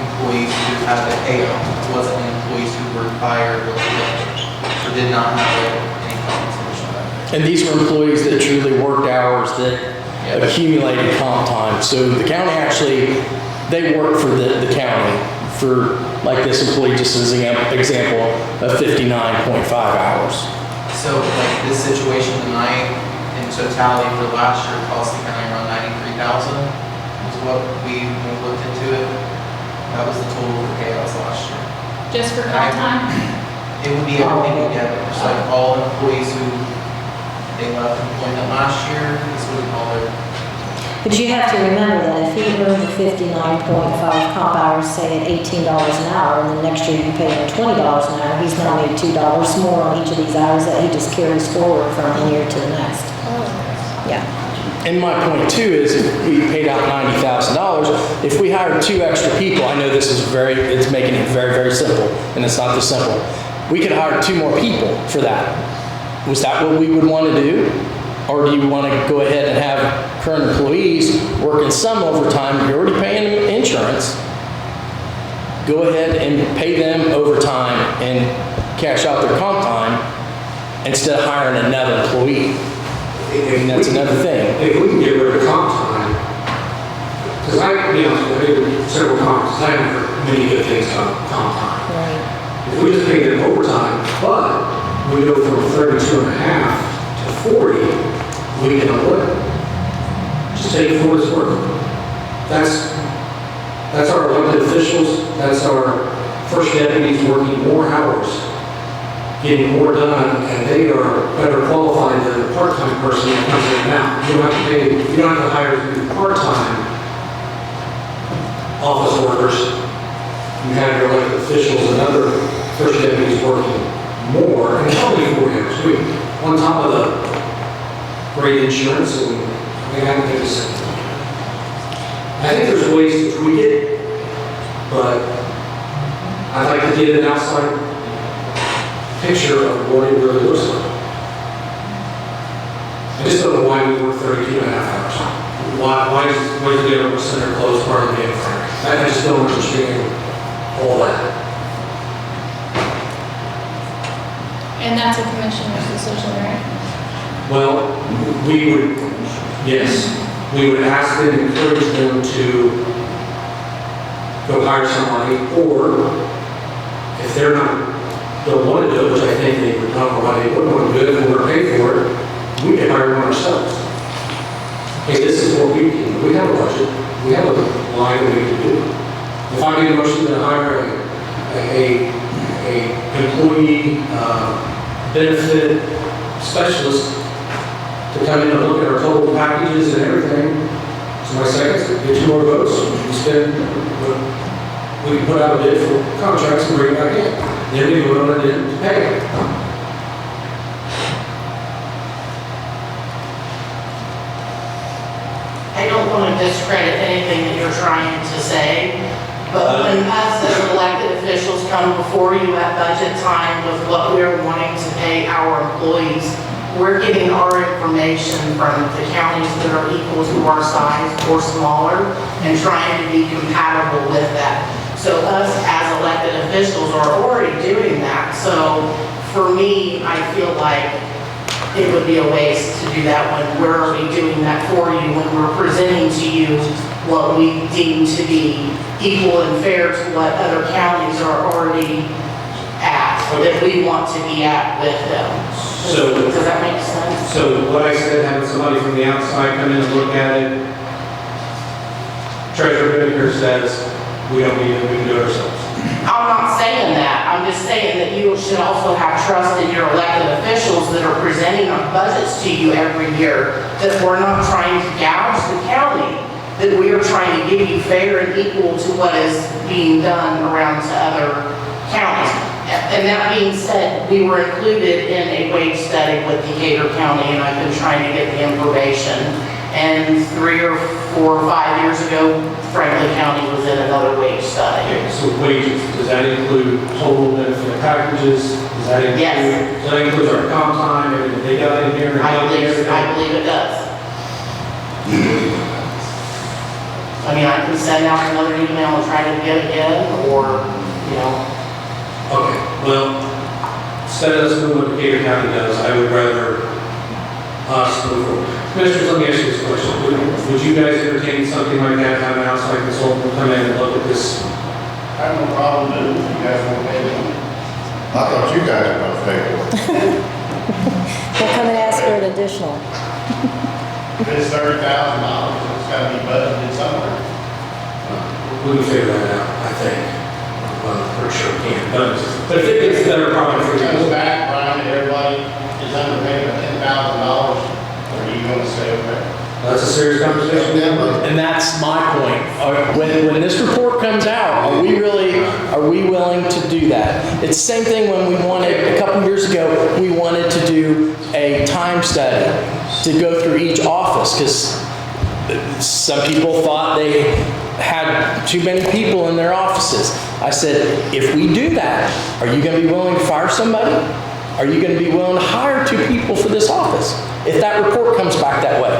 employees who had the payout. It wasn't in employees who were fired or did not have any compensation benefit. And these were employees that truly worked hours that accumulated comp time. So the county actually they work for the county for, like this employee, just as an example, of 59.5 hours. So like this situation tonight, in totality for last year, cost the county around 93,000 is what when we looked into it. That was the total for payouts last year. Just for comp time? It would be everything together, just like all employees who they left employment last year, this would be all their. But you have to remember that if he earned the 59.5 comp hours, say at $18 an hour, and then next year you pay him $20 an hour, he's now made $2 more on each of these hours that he just carries forward from one year to the next. Yeah. And my point too is if we paid out $90,000, if we hired 2 extra people, I know this is it's making it very, very simple, and it's not this simple. We could hire 2 more people for that. Was that what we would want to do? Or do you want to go ahead and have current employees working some overtime? You're already paying them insurance. Go ahead and pay them overtime and cash out their comp time instead of hiring another employee. And that's another thing. If we can get rid of comp time, because I did several comps, I haven't heard many good things about comp time. Right. If we just pay them overtime, but we go from 32 and a half to 40, we can avoid it. Just take it for what it's worth. That's our elected officials, that's our first deputies working more hours, getting more done, and they are better qualified than a part-time person that comes in now. You don't have to hire part-time office workers. You have your elected officials and other first deputies working more, and it's only 4 hours a week, on top of the great insurance, and we have to do this. I think there's ways to tweak it, but I'd like to get an outside picture of what it really looks like. I just don't know why we work 32 and a half hours. Why is the government center closed part of the day? I just don't understand all that. And that's a commissioner's decision, right? Well, we would ask them, encourage them to go hire somebody, or if they're don't want to do it, which I think they would not, why they wouldn't want to do it, and we're paying for it, we can hire one ourselves. Hey, this is what we have a budget, we have a line that we can do. If I made a motion to hire a employee benefit specialist to come in and look at our total packages and everything, so my seconds, get 2 more votes, we can put out a bid for contracts and bring it back in. Then we vote on it to pay. I don't want to discredit anything that you're trying to say, but when us as elected officials come before you at budget time with what we're wanting to pay our employees, we're getting our information from the counties that are equal to our size or smaller and trying to be compatible with that. So us as elected officials are already doing that. So for me, I feel like it would be a waste to do that when we're already doing that for you, when we're presenting to you what we deem to be equal and fair to what other counties are already at, that we want to be at with them. So, does that make sense? So what I said, having somebody from the outside come in and look at it, Treasurer Vinegar says, we don't need it, we can do it ourselves. I'm not saying that. I'm just saying that you should also have trust in your elected officials that are presenting our budgets to you every year, that we're not trying to gouge the county, that we are trying to give you fair and equal to what is being done around to other counties. And that being said, we were included in a wage study with Decatur County, and I've been trying to get the information. And 3 or 4 or 5 years ago, Franklin County was in another wage study. Okay, so wages, does that include total benefit packages? Does that include, yes. Does that include our comp time, everything they got in here? I believe it does. I mean, I can send out another email and try to get it again, or, you know. Okay, well, instead of us doing what Decatur County does, I would rather us move forward. Commissioners, let me ask you this question. Would you guys entertain something like that, have an outside consultant come in and look at this? I have no problem doing it if you guys want to pay them. I thought you guys were gonna pay for it. They'll come and ask for an additional. If it's $30,000, it's got to be budgeted somewhere. We can figure that out, I think. Well, I'm pretty sure we can, but if it's a better problem for If it you. comes back, Brian, and everybody is underpaid by $10,000, are you going to say, okay? That's a serious conversation. And that's my point. When this report comes out, are we willing to do that? It's the same thing when we wanted, a couple years ago, we wanted to do a time study to go through each office, because some people thought they had too many people in their offices. I said, if we do that, are you going to be willing to fire somebody? Are you going to be willing to hire 2 people for this office if that report comes back that way?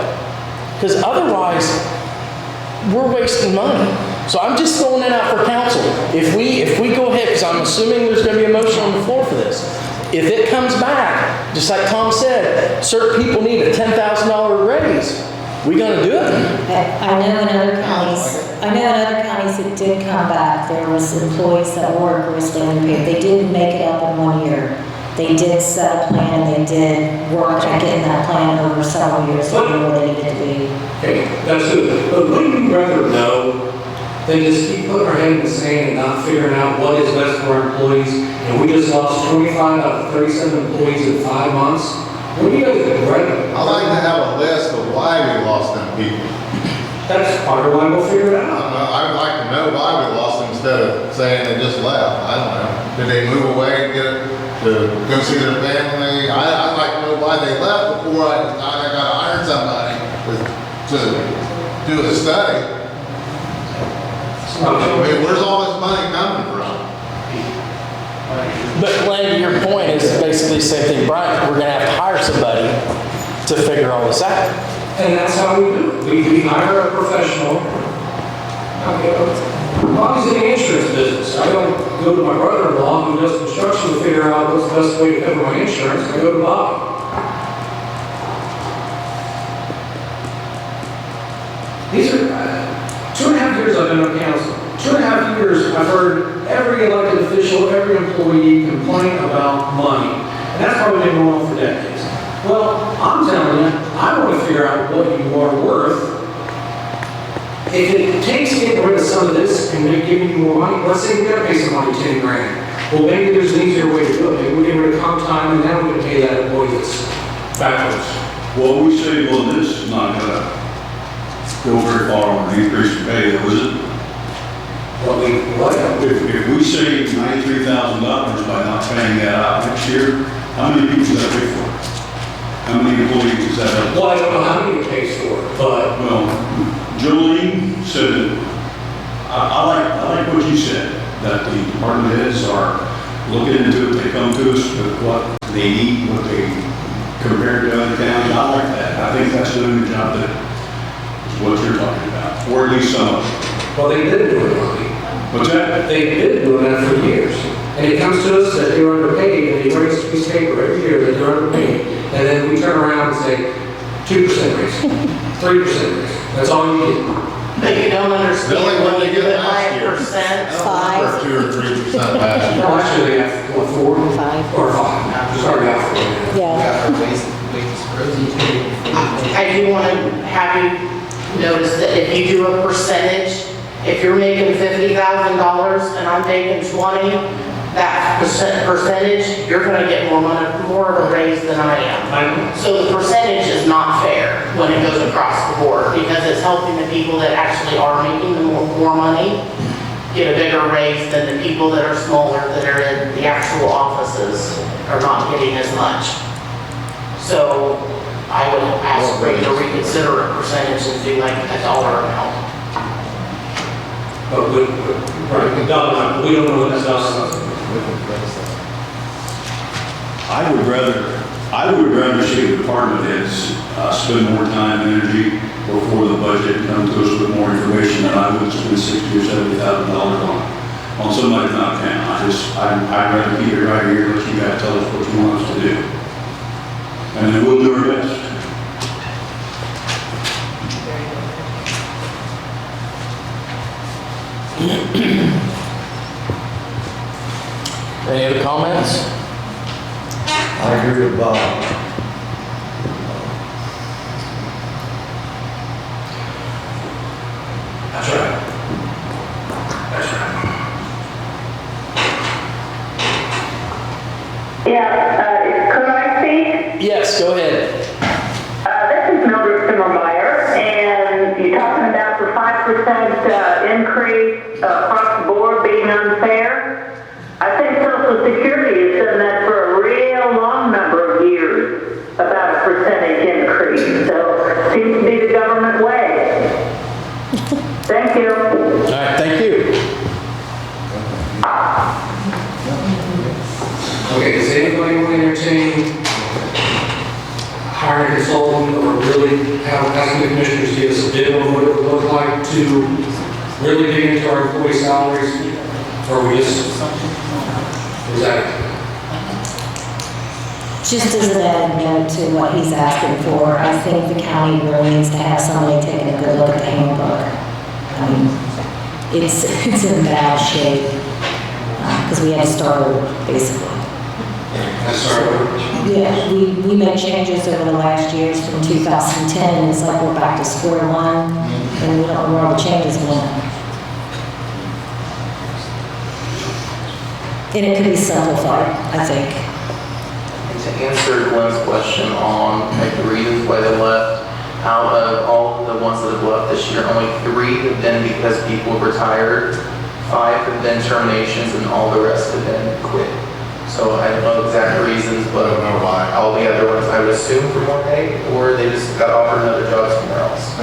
Because otherwise, we're wasting money. So I'm just throwing it out for council. If we go ahead, because I'm assuming there's going to be a motion on the floor for this. If it comes back, just like Tom said, certain people need a $10,000 raise, we going to do it? I know in other counties it did come back. There was employees that were grossly underpaid. They didn't make it up in 1 year. They did set a plan, they did work at getting that plan over several years to be where they needed to be. Okay, that's good. But wouldn't we rather know than just keep putting our head in the sand and not figuring out what is best for our employees? And we just lost 25 out of 37 employees in 5 months. What do you guys rather? I'd like to have a list of why we lost them people. That's part of why we'll figure it out. I'd like to know why we lost them instead of saying they just left. I don't know. Did they move away to go see their family? I'd like to know why they left before I got to hire somebody to do a study. I mean, where's all this money coming from? But Glenn, your point is basically the same thing. Brian, we're going to have to hire somebody to figure all this out. And that's how we do it. We hire a professional. Well, I was in the insurance business. I don't go to my brother-in-law who does construction to figure out what's the best way to cover my insurance. I go to Bob. These are 2.5 years I've been on council. 2.5 years I've heard every elected official, every employee complain about money. And that's probably been going on for decades. Well, I'm telling you, I want to figure out what you are worth. If it takes getting rid of some of this and giving you more money, let's say we got to pay somebody 10 grand. Well, maybe there's an easier way to do it. Maybe we get rid of comp time and now we're going to pay that employee that's backwards. What we say on this is not going to go very far on the increase in pay, though, is it? If we save $93,000 by not paying that out next year, how many people is that pay for? How many employees is that? Well, I don't know how many it pays for, but... Well, Jolene said that, I like what you said, that the department heads are looking into it, they come to us with what they need, what they compare to other counties. I like that. I think that's doing the job that is what you're talking about, or at least some of it. Well, they did do it, Ronnie. What's that? They've been doing that for years. And it comes to us that they're underpaid, and they raise a piece of paper every year that they're underpaid. And then we turn around and say, 2% raise, 3% raise. That's all you get. But you don't understand when you do it by a percent. 5 or 2 or 3% last year. No, actually, they have, what, 4? 5. Or 5. Sorry, out for it. Yeah. We got our wages frozen. I do want to have you notice that if you do a percentage, if you're making $50,000 and I'm taking 20, that percentage, you're going to get more money, more of a raise than I am. So the percentage is not fair when it goes across the board because it's helping the people that actually are making the more money get a bigger raise than the people that are smaller that are in the actual offices are not getting as much. So I would ask for you to reconsider a percentage and do like a dollar amount. But we don't know what that's us. I would rather see the department heads spend more time and energy before the budget and come to us with more information than I would spend $60,000 or $70,000 on somebody not paying. I'd rather keep it right here, let you guys tell us what you want us to do. And then we'll do our best. Any other comments? I agree with Bob. That's right. That's right. Yeah, could I speak? Yes, go ahead. This is Mildred Zimmermeyer, and you're talking about the 5% increase across the board being unfair. I think Social Security has done that for a real long number of years, about a percentage increase. So seems to be the government way. Thank you. All right, thank you. Okay, does anybody want to entertain hiring a consultant or really asking the commissioners to give us a bid on what it would look like to really dig into our employee salaries? Or we just, is that? Just as an added note to what he's asking for, I think the county really needs to have somebody taking a good look at the handbook. I mean, it's in bad shape, because we had to start over, basically. Yeah, we made changes over the last years from 2010, and it's like we're back to square one, and we don't know where all the changes went. And it could be simplified, I think. And to answer Glenn's question on like the reasons why they left, out of all the ones that have left this year, only 3 have been because people retired, 5 have been terminations, and all the rest have been quit. So I don't know exact reasons, but all the other ones I would assume for more pay, or they just got offered another job somewhere else.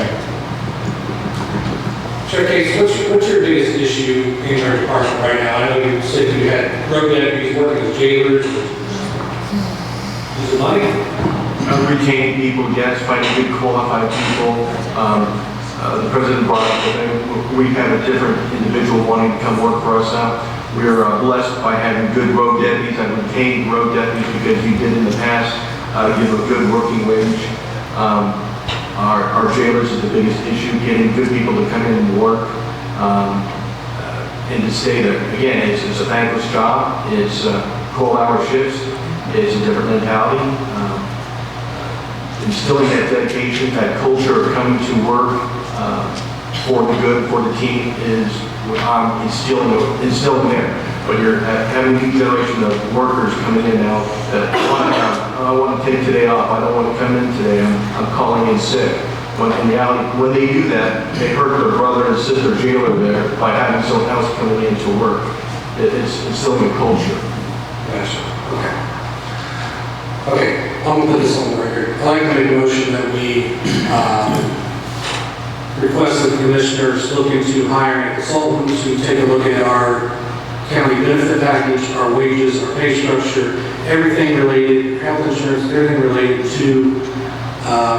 Chair Case, what's your biggest issue in your department right now? I know you said you had road deputies working as jailers. Is it money? Retaining people, yes, finding good qualified people. The president brought up that we have a different individual wanting to come work for us now. We're blessed by having good road deputies. I've retained road deputies because you did in the past give a good working wage. Our jailers is the biggest issue, getting good people to come in and work. And to stay there. Again, it's a thankless job. It's 12-hour shifts. It's a different mentality. Instilling that dedication, that culture of coming to work for the good, for the team is what I'm instilling there. But you're having a new generation of workers coming in now that I want to take today off. I don't want to come in today. I'm calling in sick. When in reality, when they do that, they hurt their brother and sister jailer there by having someone else coming in to work. It's instilling a culture. Gotcha. Okay, I'm gonna put this on the record. I'd like to make a motion that we request that the commissioners look into hiring a consultant to take a look at our county benefit package, our wages, our pay structure, everything related, health insurance, everything related to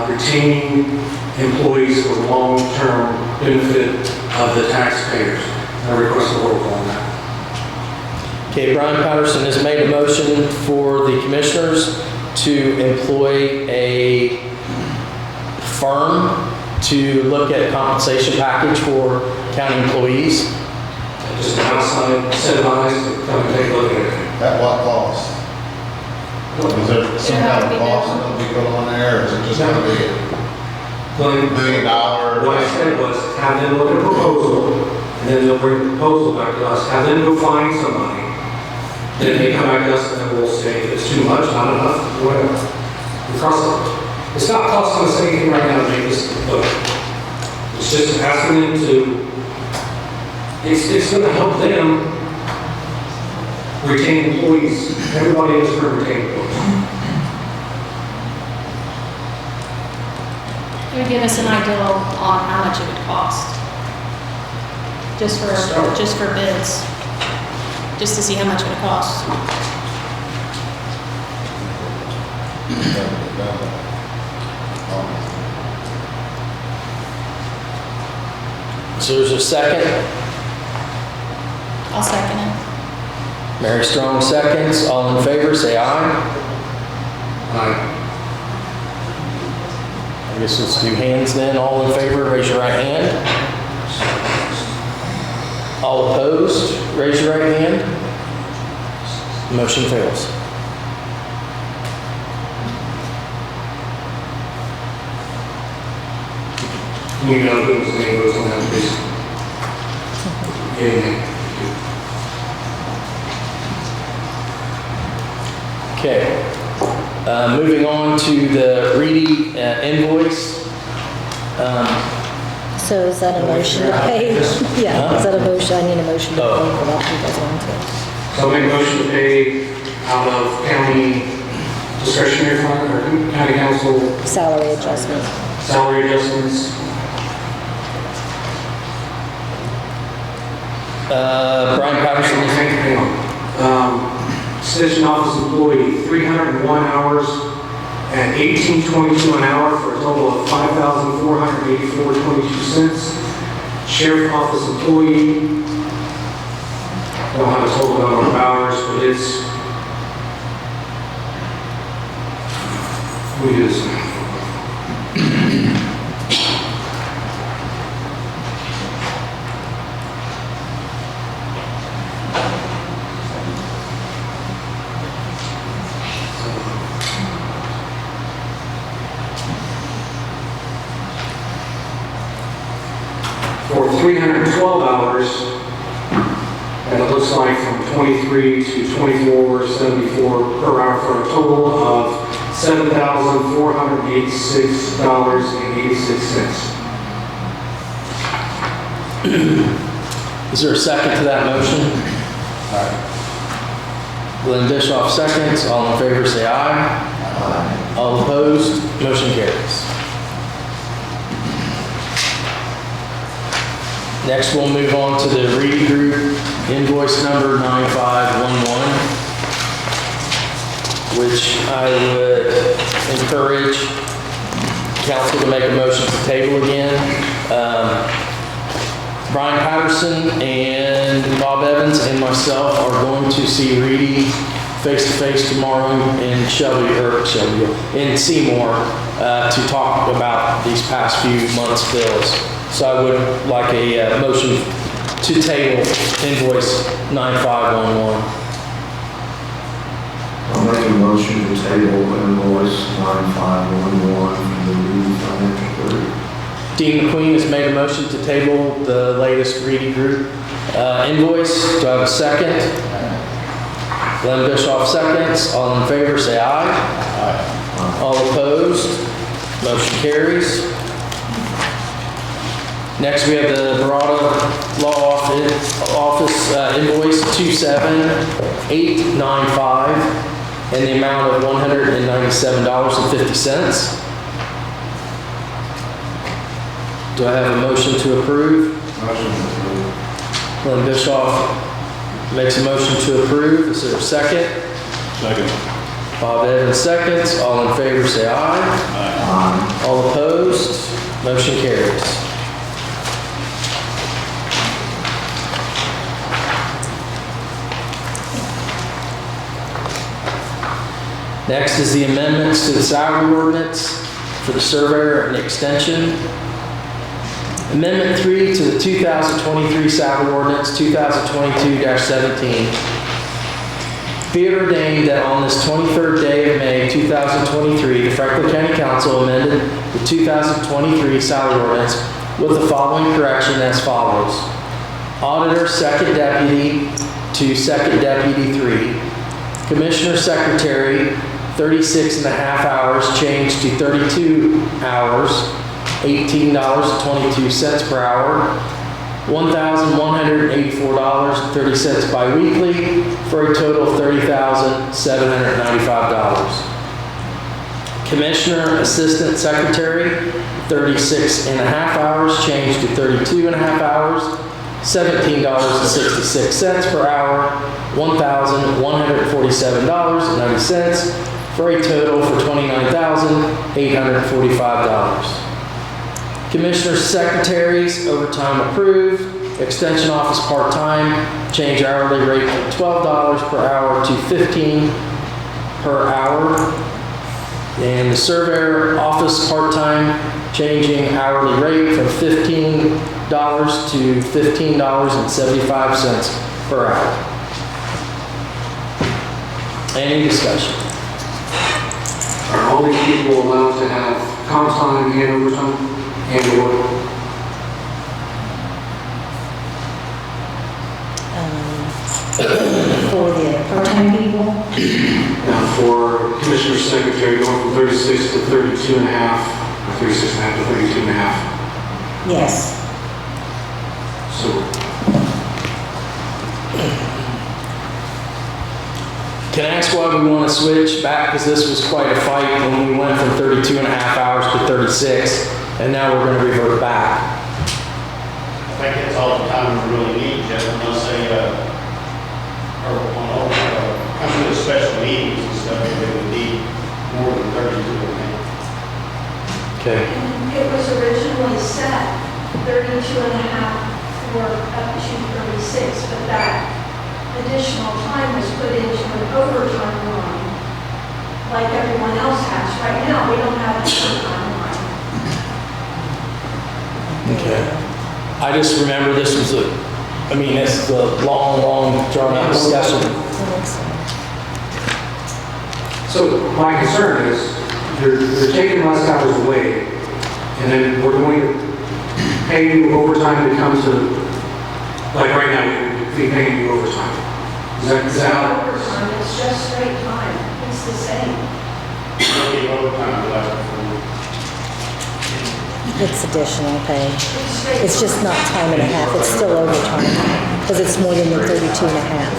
retaining employees for long-term benefit of the taxpayers. I request a roll call on that. Okay, Brian Patterson has made a motion for the commissioners to employ a firm to look at compensation package for county employees. Just an outside set of eyes to come and take a look at it. At what cost? Is there some kind of cost that will be put on there, or is it just gonna be $1 million? What I said was, have them look at a proposal, and then they'll bring the proposal back to us, have them go find somebody. Then they come back to us, and then we'll say, if it's too much, not enough, whatever. It's not costing us anything right now to make this look. It's just asking them to, it's gonna help them retain employees. Everybody is for retaining employees. It would give us an idea on how much it would cost. Just for bids. Just to see how much it would cost. So there's a second. I'll second it. Mary Strong seconds. All in favor, say aye. Aye. I guess let's do hands then. All in favor, raise your right hand. All opposed, raise your right hand. Motion fails. You know whose name goes on that, please? Yeah. Okay. Moving on to the Reedy invoice. So is that a motion to pay? Yeah, is that a motion? I need a motion to pay for that. You guys want to? So I'll make a motion to pay out of county discretionary fund or county council Salary adjustment. salary adjustments. Brian Patterson is Hang on. Extension office employee, 301 hours at $18.22 an hour for a total of $5,484.22. Sheriff office employee, don't have a total number of hours, but it's, we do this now. For 312 hours, and it looks like from 23 to 24.74 per hour for a total of $7,486.86. Is there a second to that motion? Glenn Bischoff seconds. All in favor say aye. All opposed, motion carries. Next, we'll move on to the Reedy Group invoice number 9511, which I would encourage council to make a motion to table again. Brian Patterson and Bob Evans and myself are going to see Reedy face-to-face tomorrow in in Seymour to talk about these past few months' bills. So I would like a motion to table invoice 9511. I'll make a motion to table invoice 9511 from the Reedy Financial Group. Dean McQueen has made a motion to table the latest Reedy Group invoice. Do I have a second? Glenn Bischoff seconds. All in favor say aye. Aye. All opposed? Motion carries. Next, we have the Barada Law Office invoice 27895 in the amount of $197.50. Do I have a motion to approve? Motion to approve. Glenn Bischoff makes a motion to approve. Is there a second? Second. Bob Evans seconds. All in favor say aye. Aye. All opposed? Motion carries. Next is the amendments to the salary ordinance for the surveyor and extension. Amendment 3 to the 2023 salary ordinance 2022-17. Be it ordained that on this 23rd day of May 2023, the Franklin County Council amended the 2023 salary ordinance with the following correction as follows. Auditor second deputy to second deputy 3. Commissioner secretary 36 and a half hours changed to 32 hours, $18.22 per hour, $1,184.30 biweekly, for a total of $30,795. Commissioner assistant secretary 36 and a half hours changed to 32 and a half hours, $17.66 per hour, $1,147.90, for a total for $29,845. Commissioner secretaries, overtime approved. Extension office part-time, change hourly rate from $12 per hour to $15 per hour. And the surveyor office part-time, changing hourly rate from $15 to $15.75 per hour. Any discussion? Are all these people allowed to have comp time and overtime and/or? For the part-time people, Now, for Commissioner Secretary, going from 36 to 32 and a half, or 36 and a half to 32 and a half. yes. So, Can I ask why we want to switch back? Because this was quite a fight when we went from 32 and a half hours to 36, and now we're going to revert back. I think it's all the time we really need, Jeff, unless they, come to the special meetings and stuff, they would need more than 32 and a half. Okay. It was originally set 32 and a half for up to 36, but that additional time was put into an overtime line, like everyone else has. Right now, we don't have an overtime line. Okay. I just remember this was it's the long, drawn-out discussion. so my concern is, you're taking less hours away, and then we're going to pay you overtime to come to, like right now, we paying you overtime. Is that It's not overtime, it's just straight time. It's the same. It'll be overtime, like, It's additional pay. It's straight It's just not time and a half, it's still overtime, because it's more than the 32 and a half.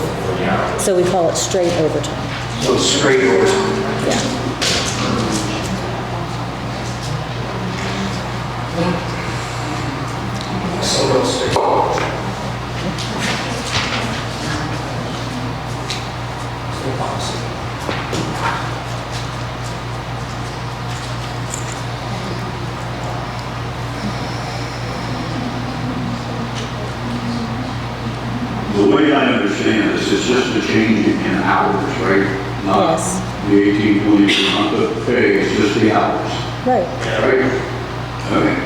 So we call it straight overtime. So it's straight overtime. Yeah. So they'll stay. The way I understand this, it's just a change in hours, right? Not Yes. the 18, 20, not the pay, it's just the hours, Right. right? Okay,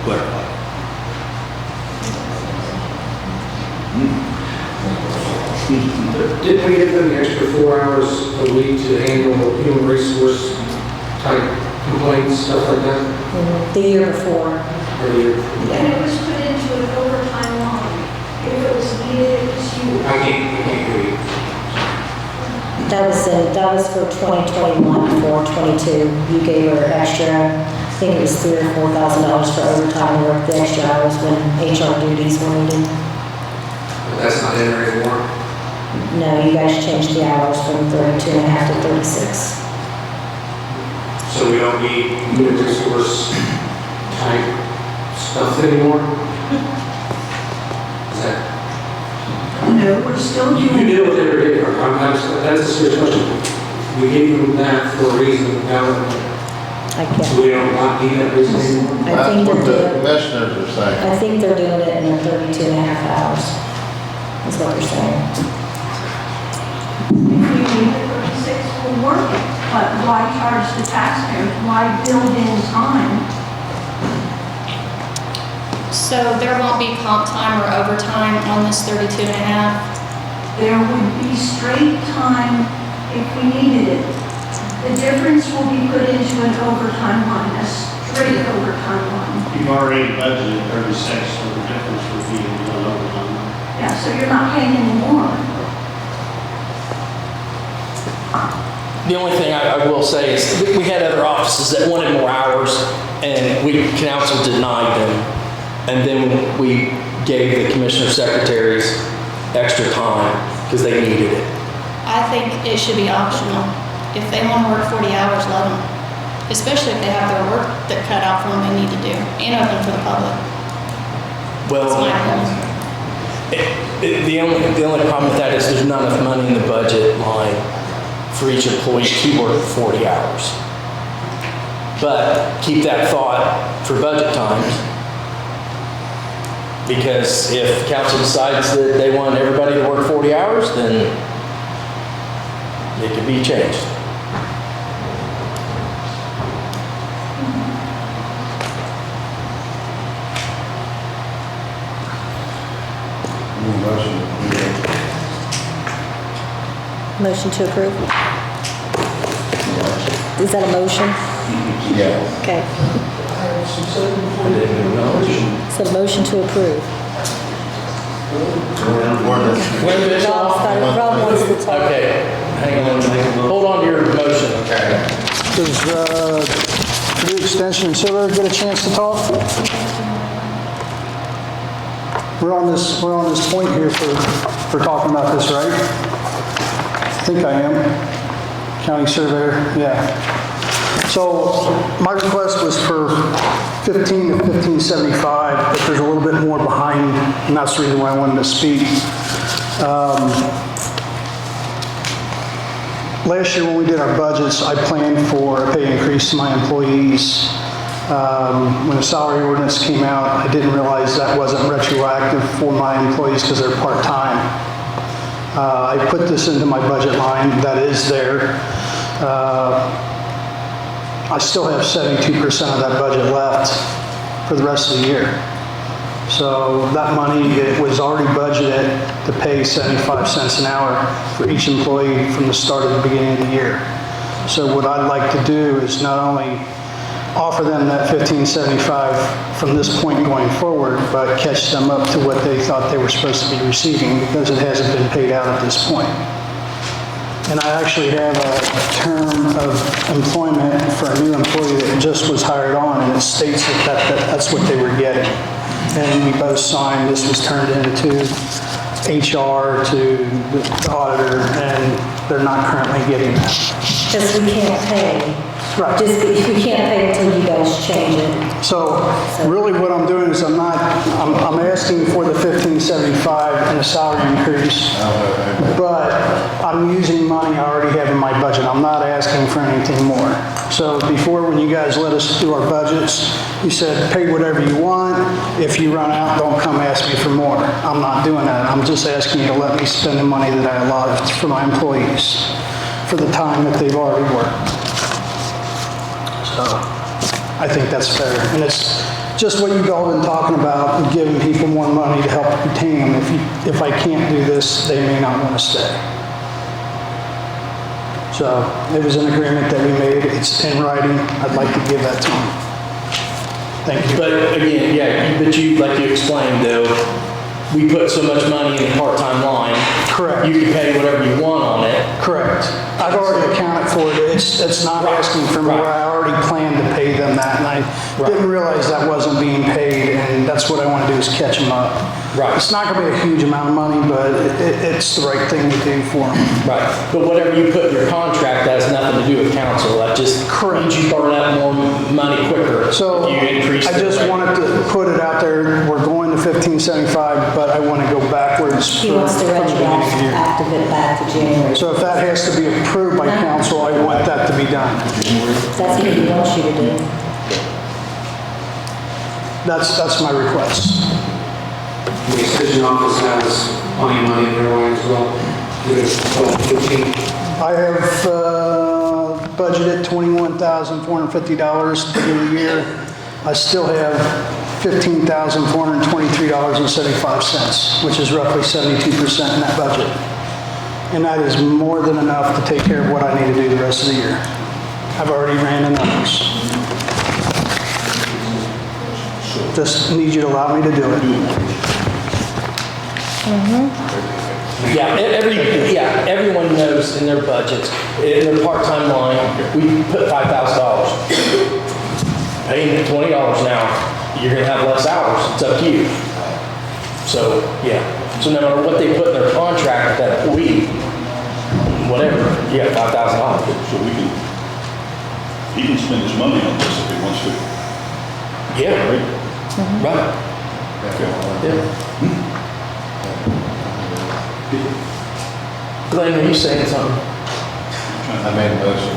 clarify. Didn't we give them the extra 4 hours a week to handle human resource type complaints, stuff like that? The year before. Earlier? And it was put into an overtime line. If it was needed, it was used. I can't hear you. That was for 2021, for 22. You gave her extra, I think it was $3,000 or $4,000 for overtime to work the extra hours when HR duties were needed. But that's not in there anymore. No, you guys changed the hours from 32 and a half to 36. So we don't need human resource type stuff anymore? Is that? No, we're still You doing. knew what they were getting, that's a serious question. We gave them that for a reason, now, I so can't, we don't not need that reason anymore? I That's think what they're the doing, commissioners are saying. I think they're doing it in their 32 and a half hours, is what they're saying. If we need the 36, we'll work it. But why charge the taxpayers? Why build in time? So there won't be comp time or overtime on this 32 and a half? There would be straight time if we needed it. The difference will be put into an overtime line, a straight overtime line. You've already budgeted 36, so the difference would be a little overtime. Yeah, so you're not paying any more. The only thing I will say is we had other offices that wanted more hours, and council denied them. And then we gave the commissioner secretaries extra time because they needed it. I think it should be optional. If they want to work 40 hours, let them. Especially if they have their work that cut out for them they need to do, and open for the public. That's my opinion. The only problem with that is there's not enough money in the budget line for each employee to work 40 hours. But keep that thought for budget times, because if council decides that they want everybody to work 40 hours, then it could be changed. Motion to approve? Is that a motion? Yeah. Okay. So motion to approve. Rob wants to talk. Okay, hang on, hold on to your motion. Okay. Does the extension and Silver get a chance to talk? We're on this point here for talking about this, right? I think I am. County surveyor, yeah. So my request was for 15 to 1575, but there's a little bit more behind, and that's the reason why I wanted to speak. Last year when we did our budgets, I planned for a pay increase to my employees. When the salary ordinance came out, I didn't realize that wasn't retroactive for my employees because they're part-time. I put this into my budget line, that is there. I still have 72% of that budget left for the rest of the year. So that money, it was already budgeted to pay 75 cents an hour for each employee from the start of the beginning of the year. So what I'd like to do is not only offer them that $15.75 from this point going forward, but catch them up to what they thought they were supposed to be receiving because it hasn't been paid out at this point. And I actually have a term of employment for a new employee that just was hired on, and it states that that's what they were getting. And we both signed, this was turned into HR to the auditor, and they're not currently getting that. Because we can't pay. Right. Just, we can't pay until you guys change it. So really what I'm doing is I'm asking for the $15.75 and a salary increase, but I'm using money I already have in my budget. I'm not asking for anything more. So before, when you guys let us do our budgets, you said pay whatever you want. If you run out, don't come ask me for more. I'm not doing that. I'm just asking you to let me spend the money that I allotted for my employees for the time that they've already worked. So I think that's fair. And it's just what you've all been talking about, giving people more money to help retain them. If I can't do this, they may not want to stay. So it was an agreement that we made. It's in writing. I'd like to give that to them. Thank you. But again, yeah, but like you explained though, we put so much money in the part-time line. Correct. You can pay whatever you want on it. Correct. I've already accounted for it. It's not asking for more. I already planned to pay them that, and I didn't realize that wasn't being paid, and that's what I want to do is catch them up. Right. It's not going to be a huge amount of money, but it's the right thing to do for them. Right. But whatever you put in your contract, that has nothing to do with council. That just means you burn out more money quicker. So if you increase I just wanted to put it out there. We're going to $15.75, but I want to go backwards. He wants to retroactive it back to January. So if that has to be approved by council, I want that to be done. That's what he wants you to do. That's my request. The extension office has plenty of money in their line as well. It's 15. I have budgeted $21,450 to do the year. I still have $15,423.75, which is roughly 72% in that budget. And that is more than enough to take care of what I need to do the rest of the year. I've already ran the numbers. Just need you to allow me to do it. Yeah, everyone knows in their budgets, in their part-time line, we put $5,000. Paying $20 an hour, you're gonna have less hours, it's up to you. So, yeah, so no matter what they put in their contract that week, whatever, you got $5,000. So he can spend his money on this if he wants to. Yeah. Right? Right. Yeah. Glenn, are you saying something? I made a motion.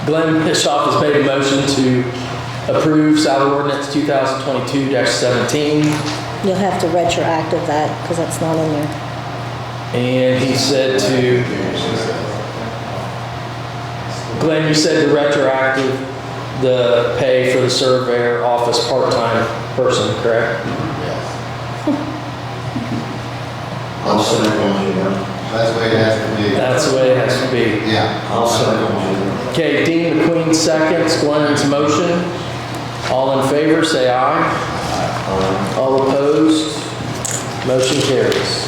Glenn Bischoff has made a motion to approve salary ordinance 2022-17. You'll have to retroactive that because that's not in there. And he said to, Glenn, you said to retroactive the pay for the surveyor office part-time person, correct? Yes. second Jim. That's the way it has to be. That's the way it has to be. Yeah. I'll second Jim. Okay, Dean McQueen seconds Glenn's motion. All in favor, say aye. All opposed, motion carries.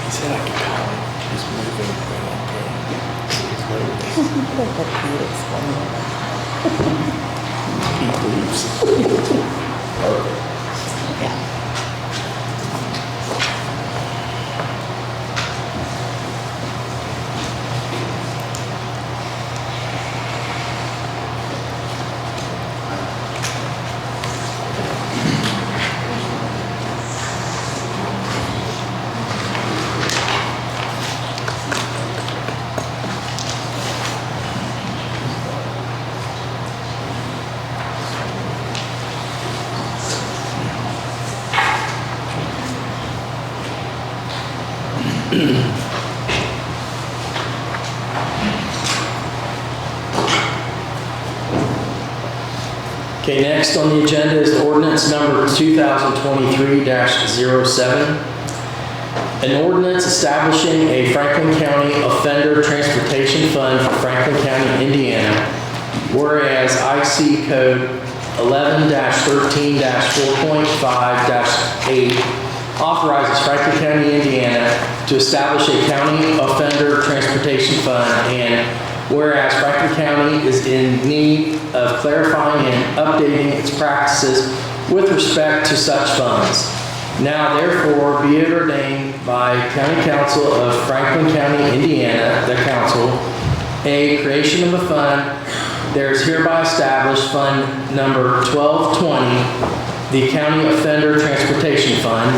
He said I could call him. He's moving. He leaves. Okay, next on the agenda is ordinance number 2023-07. An ordinance establishing a Franklin County Offender Transportation Fund for Franklin County, Indiana. Whereas IC Code 11-13-4.5-8 authorizes Franklin County, Indiana to establish a county offender transportation fund, and whereas Franklin County is in need of clarifying and updating its practices with respect to such funds. Now therefore be it ordained by County Council of Franklin County, Indiana, the council, A, creation of a fund. There is hereby established Fund Number 1220, the County Offender Transportation Fund.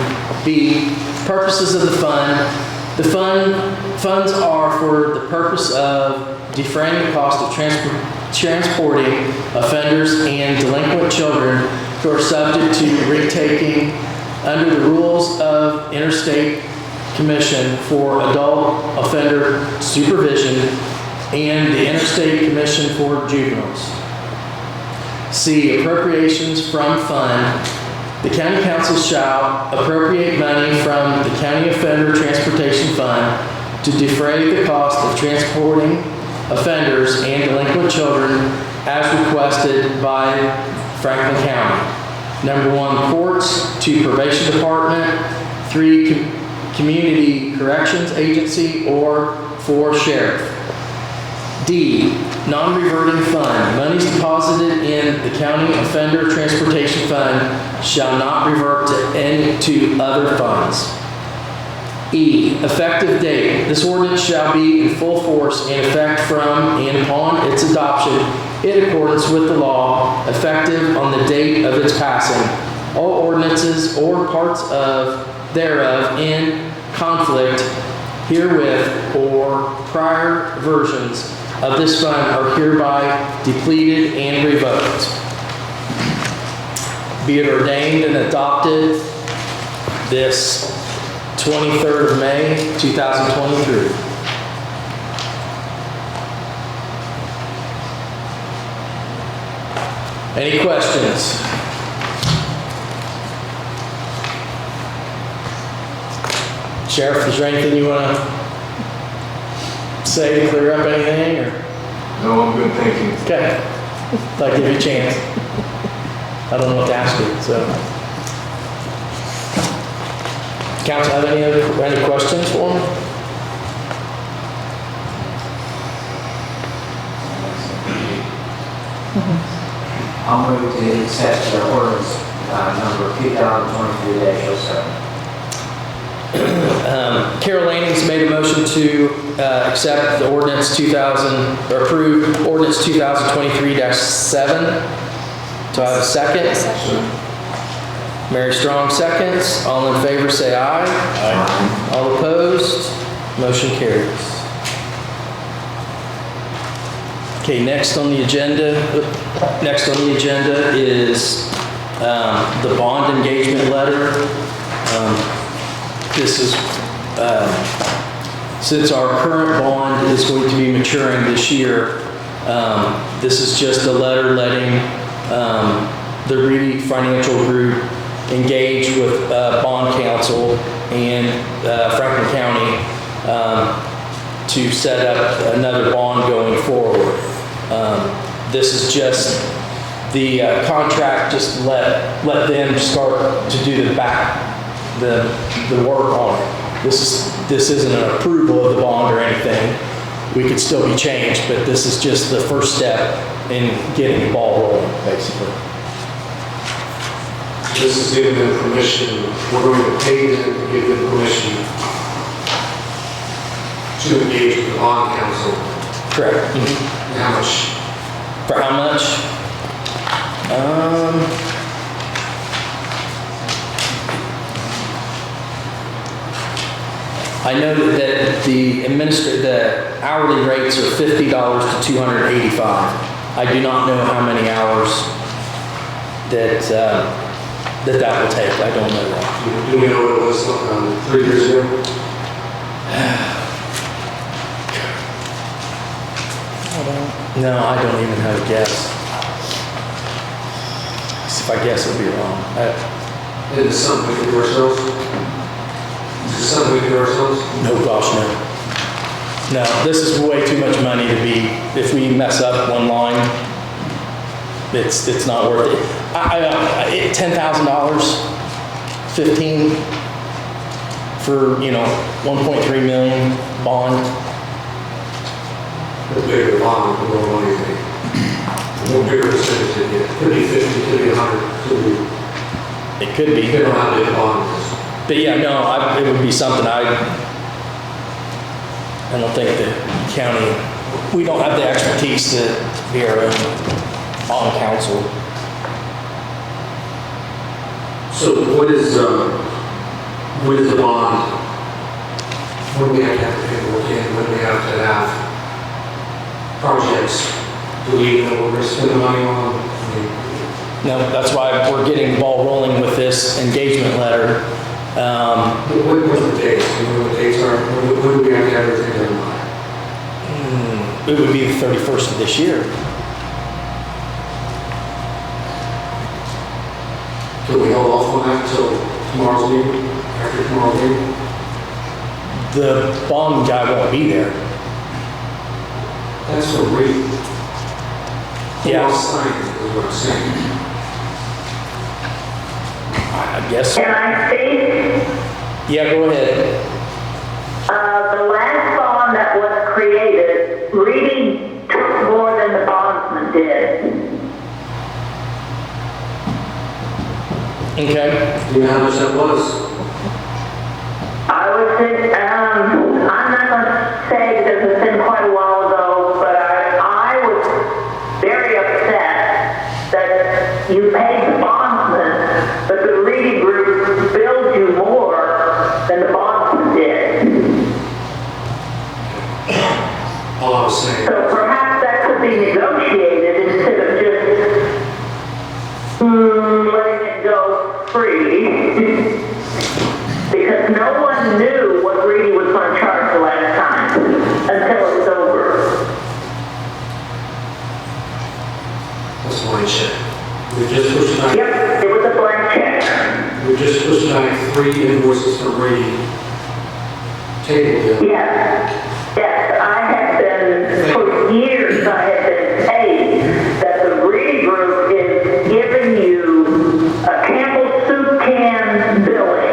B, purposes of the fund. The funds are for the purpose of defraying the cost of transporting offenders and delinquent children who are subject to retaking under the rules of Interstate Commission for Adult Offender Supervision and the Interstate Commission for Juveniles. C, appropriations from fund. The county council shall appropriate money from the County Offender Transportation Fund to defray the cost of transporting offenders and delinquent children as requested by Franklin County. Number 1, courts, 2, probation department, 3, community corrections agency, or 4, sheriff. D, non-reverting fund. Monies deposited in the County Offender Transportation Fund shall not revert to other funds. E, effective date. This ordinance shall be in full force and effect from and upon its adoption in accordance with the law, effective on the date of its passing. All ordinances or parts thereof in conflict herewith or prior versions of this fund are hereby depleted and revoked. Be it ordained and adopted this 23rd of May, 2023. Any questions? Sheriff, is there anything you want to say to clear up anything? Or? No, I'm good, thank you. Okay. I'd like to give you a chance. I don't know what to ask you, so. Council have any questions for me? I'll move to accept the ordinance number 2023-07. Carol Lanning's made a motion to accept the ordinance approve ordinance 2023-7. Do I have a second? Mary Strong seconds. All in favor say aye. Aye. All opposed? Motion carries. Okay, next on the agenda is the bond engagement letter. This is, since our current bond is going to be maturing this year, this is just a letter letting the Reedy Financial Group engage with bond counsel and Franklin County to set up another bond going forward. This is just the contract, just let them start to do the work on it. This isn't an approval of the bond or anything. We could still be changed, but this is just the first step in getting the ball rolling, basically. This is giving them permission, we're going to pay them to give them permission to engage with the bond council. Correct. And how much? For how much? I know that the hourly rates are $50 to $285. I do not know how many hours that will take. I don't know that. Do you know what it was 3 years ago? No, I don't even have a guess. If I guess, it'll be wrong. Is it something we can do ourselves? Is it something we can do ourselves? No, gosh, no. No, this is way too much money to be, if we mess up one line, it's not worth it. $10,000, 15 for, 1.3 million bond. The bigger the bond, the more money they take. The more bigger percentage they get. Could be 50, could be 100, could be. It could be. Depending on how big the bond is. But yeah, no, it would be something I don't think the county, we don't have the expertise to be our own bond counsel. So what is the bond? What do we have to have paperwork in? What do we have to have? Projects? Do we even know what we're spending money on? No, that's why we're getting the ball rolling with this engagement letter. What's the dates? Do you know what the dates are? When do we have to have everything done by? It would be the 31st of this year. Can we hold off on that until tomorrow's meeting? After tomorrow's meeting? The bond guy won't be there. That's for real. Yeah. All signed is what I'm saying. I guess. Can I speak? Yeah, go ahead. The last bond that was created, Reedy took more than the bondsman did. Okay. Do you know how much that was? I would think, I'm not going to say because it's been quite a while ago, but I was very upset that you paid the bondsman, but the Reedy group billed you more than the bondsman did. All I was saying. So perhaps that could be negotiated instead of just letting it go free. Because no one knew what Reedy was going to charge the last time until it was over. That's a blank check. We just pushed back. Yep, it was a blank check. We just pushed back 3 invoices from Reedy. Table bill. Yes, I have been, for years, I have been paid that the Reedy group is giving you a Campbell soup can billing.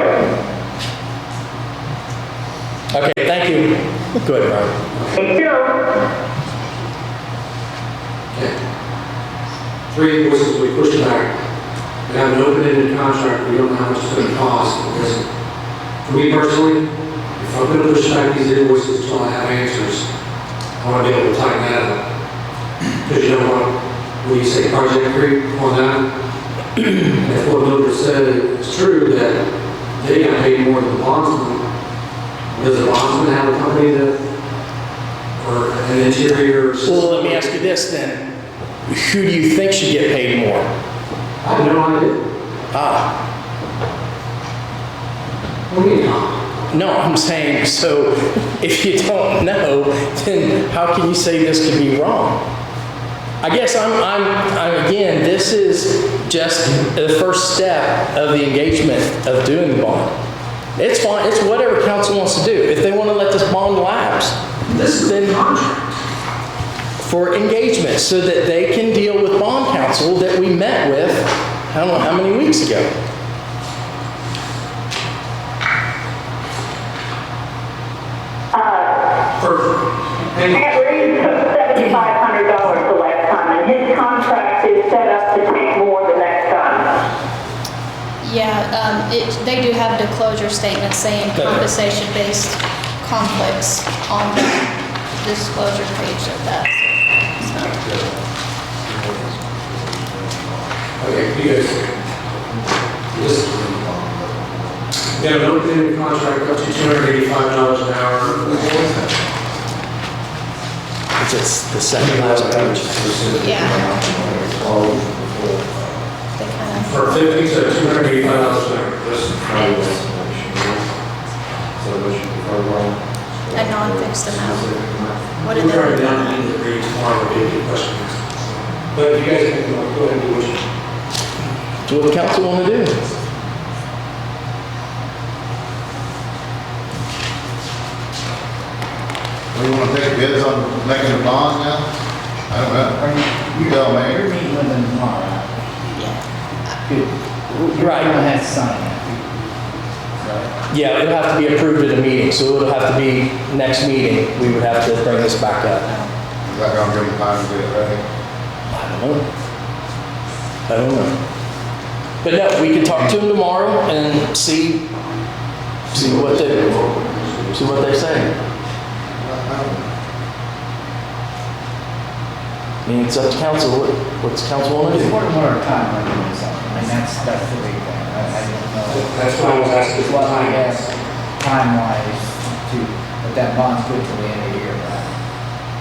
Okay, thank you. Go ahead, Brian. Thank you. Okay. 3 invoices we pushed back. We have an open-ended contract, we don't know how much it's going to cost. Because for me personally, if I'm going to push back these invoices until I have answers, I want to be able to tighten that up. Because you know what, when you say project creep on that, if what Mildred said is true, that they got paid more than the bondsman, does the bondsman have a company that, or an interior. Well, let me ask you this then. Who do you think should get paid more? I have no idea. Ah, What do you mean? no, I'm saying, so if you don't know, then how can you say this could be wrong? I guess I'm again, this is just the first step of the engagement of doing the bond. It's fine, it's whatever council wants to do. If they want to let this bond lapse, then for engagement, so that they can deal with bond counsel that we met with, I don't know how many weeks ago. Matt Reed took $7,500 the last time, and his contract is set up to take more the next time. Yeah, they do have disclosure statements saying compensation-based conflicts on the disclosure page of that. Okay, you guys. Yeah, no minimum contract up to $285 an hour. It's the second last page. Yeah. For 50 to $285 an hour. A non-fixed amount. What did We're they already do? down in the grade tomorrow, maybe a question. But if you guys can go ahead and do what you. Do what the council want to do. We want to take bids on making a bond now? I don't know. You tell me. You're meeting with them tomorrow. Right. Everyone has to sign it. Right? Yeah, it'll have to be approved at a meeting, so it'll have to be next meeting. We would have to bring this back up. Is that gonna give them time to get it ready? I don't know. But no, we can talk to them tomorrow and see what they say. I mean, it's up to council. What's council want to do? What are time on doing something? I mean, that's the big thing. I don't know. That's what I was asking. What I guess, time-wise, but that bond's good till the end of the year, right?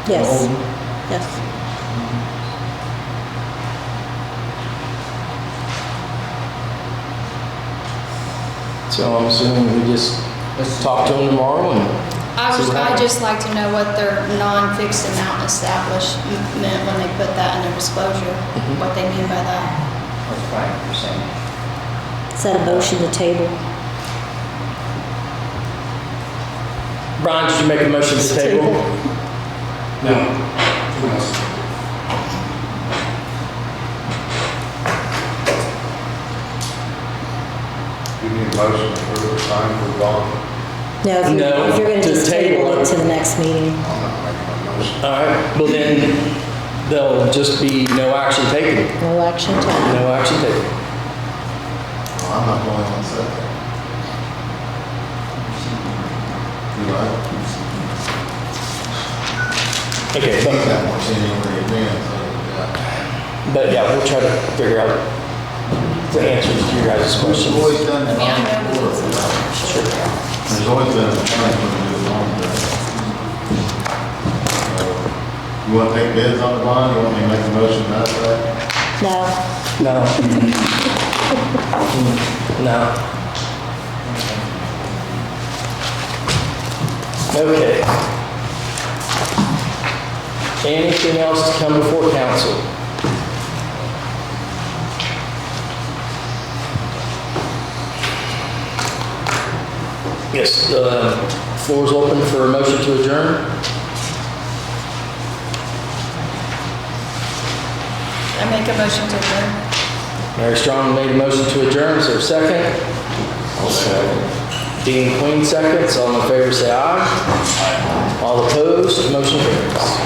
Yes, Old. yes. So I'm assuming we just talk to them tomorrow and. I'd just like to know what their non-fixed amount established meant when they put that in their disclosure, what they mean by that. What's 5%? Is that a motion to table? Brian, did you make a motion to table? No. Who else? You need a motion for the sign for the bond? No, if you're going to just table it to the next meeting. I'm not making a motion. All right, well then, there'll just be no action taken. No action taken. No action taken. Well, I'm not the only one that said that. You're right. Okay, He's got more seniority than me, so, yeah. but yeah, we'll try to figure out the answers to your guys' questions. We've always done the I mean, I bond know before. it's There's always been a time when we do the bond. You want to take bids on the bond? You want me to make a motion to that effect? No. No. Okay. Anything else to come before council? Yes, the floor is open for a motion to adjourn. I make a motion to adjourn. Mary Strong made a motion to adjourn. Is there a second? I'll second. Dean Queen seconds. All in favor say aye. All opposed, motion carries.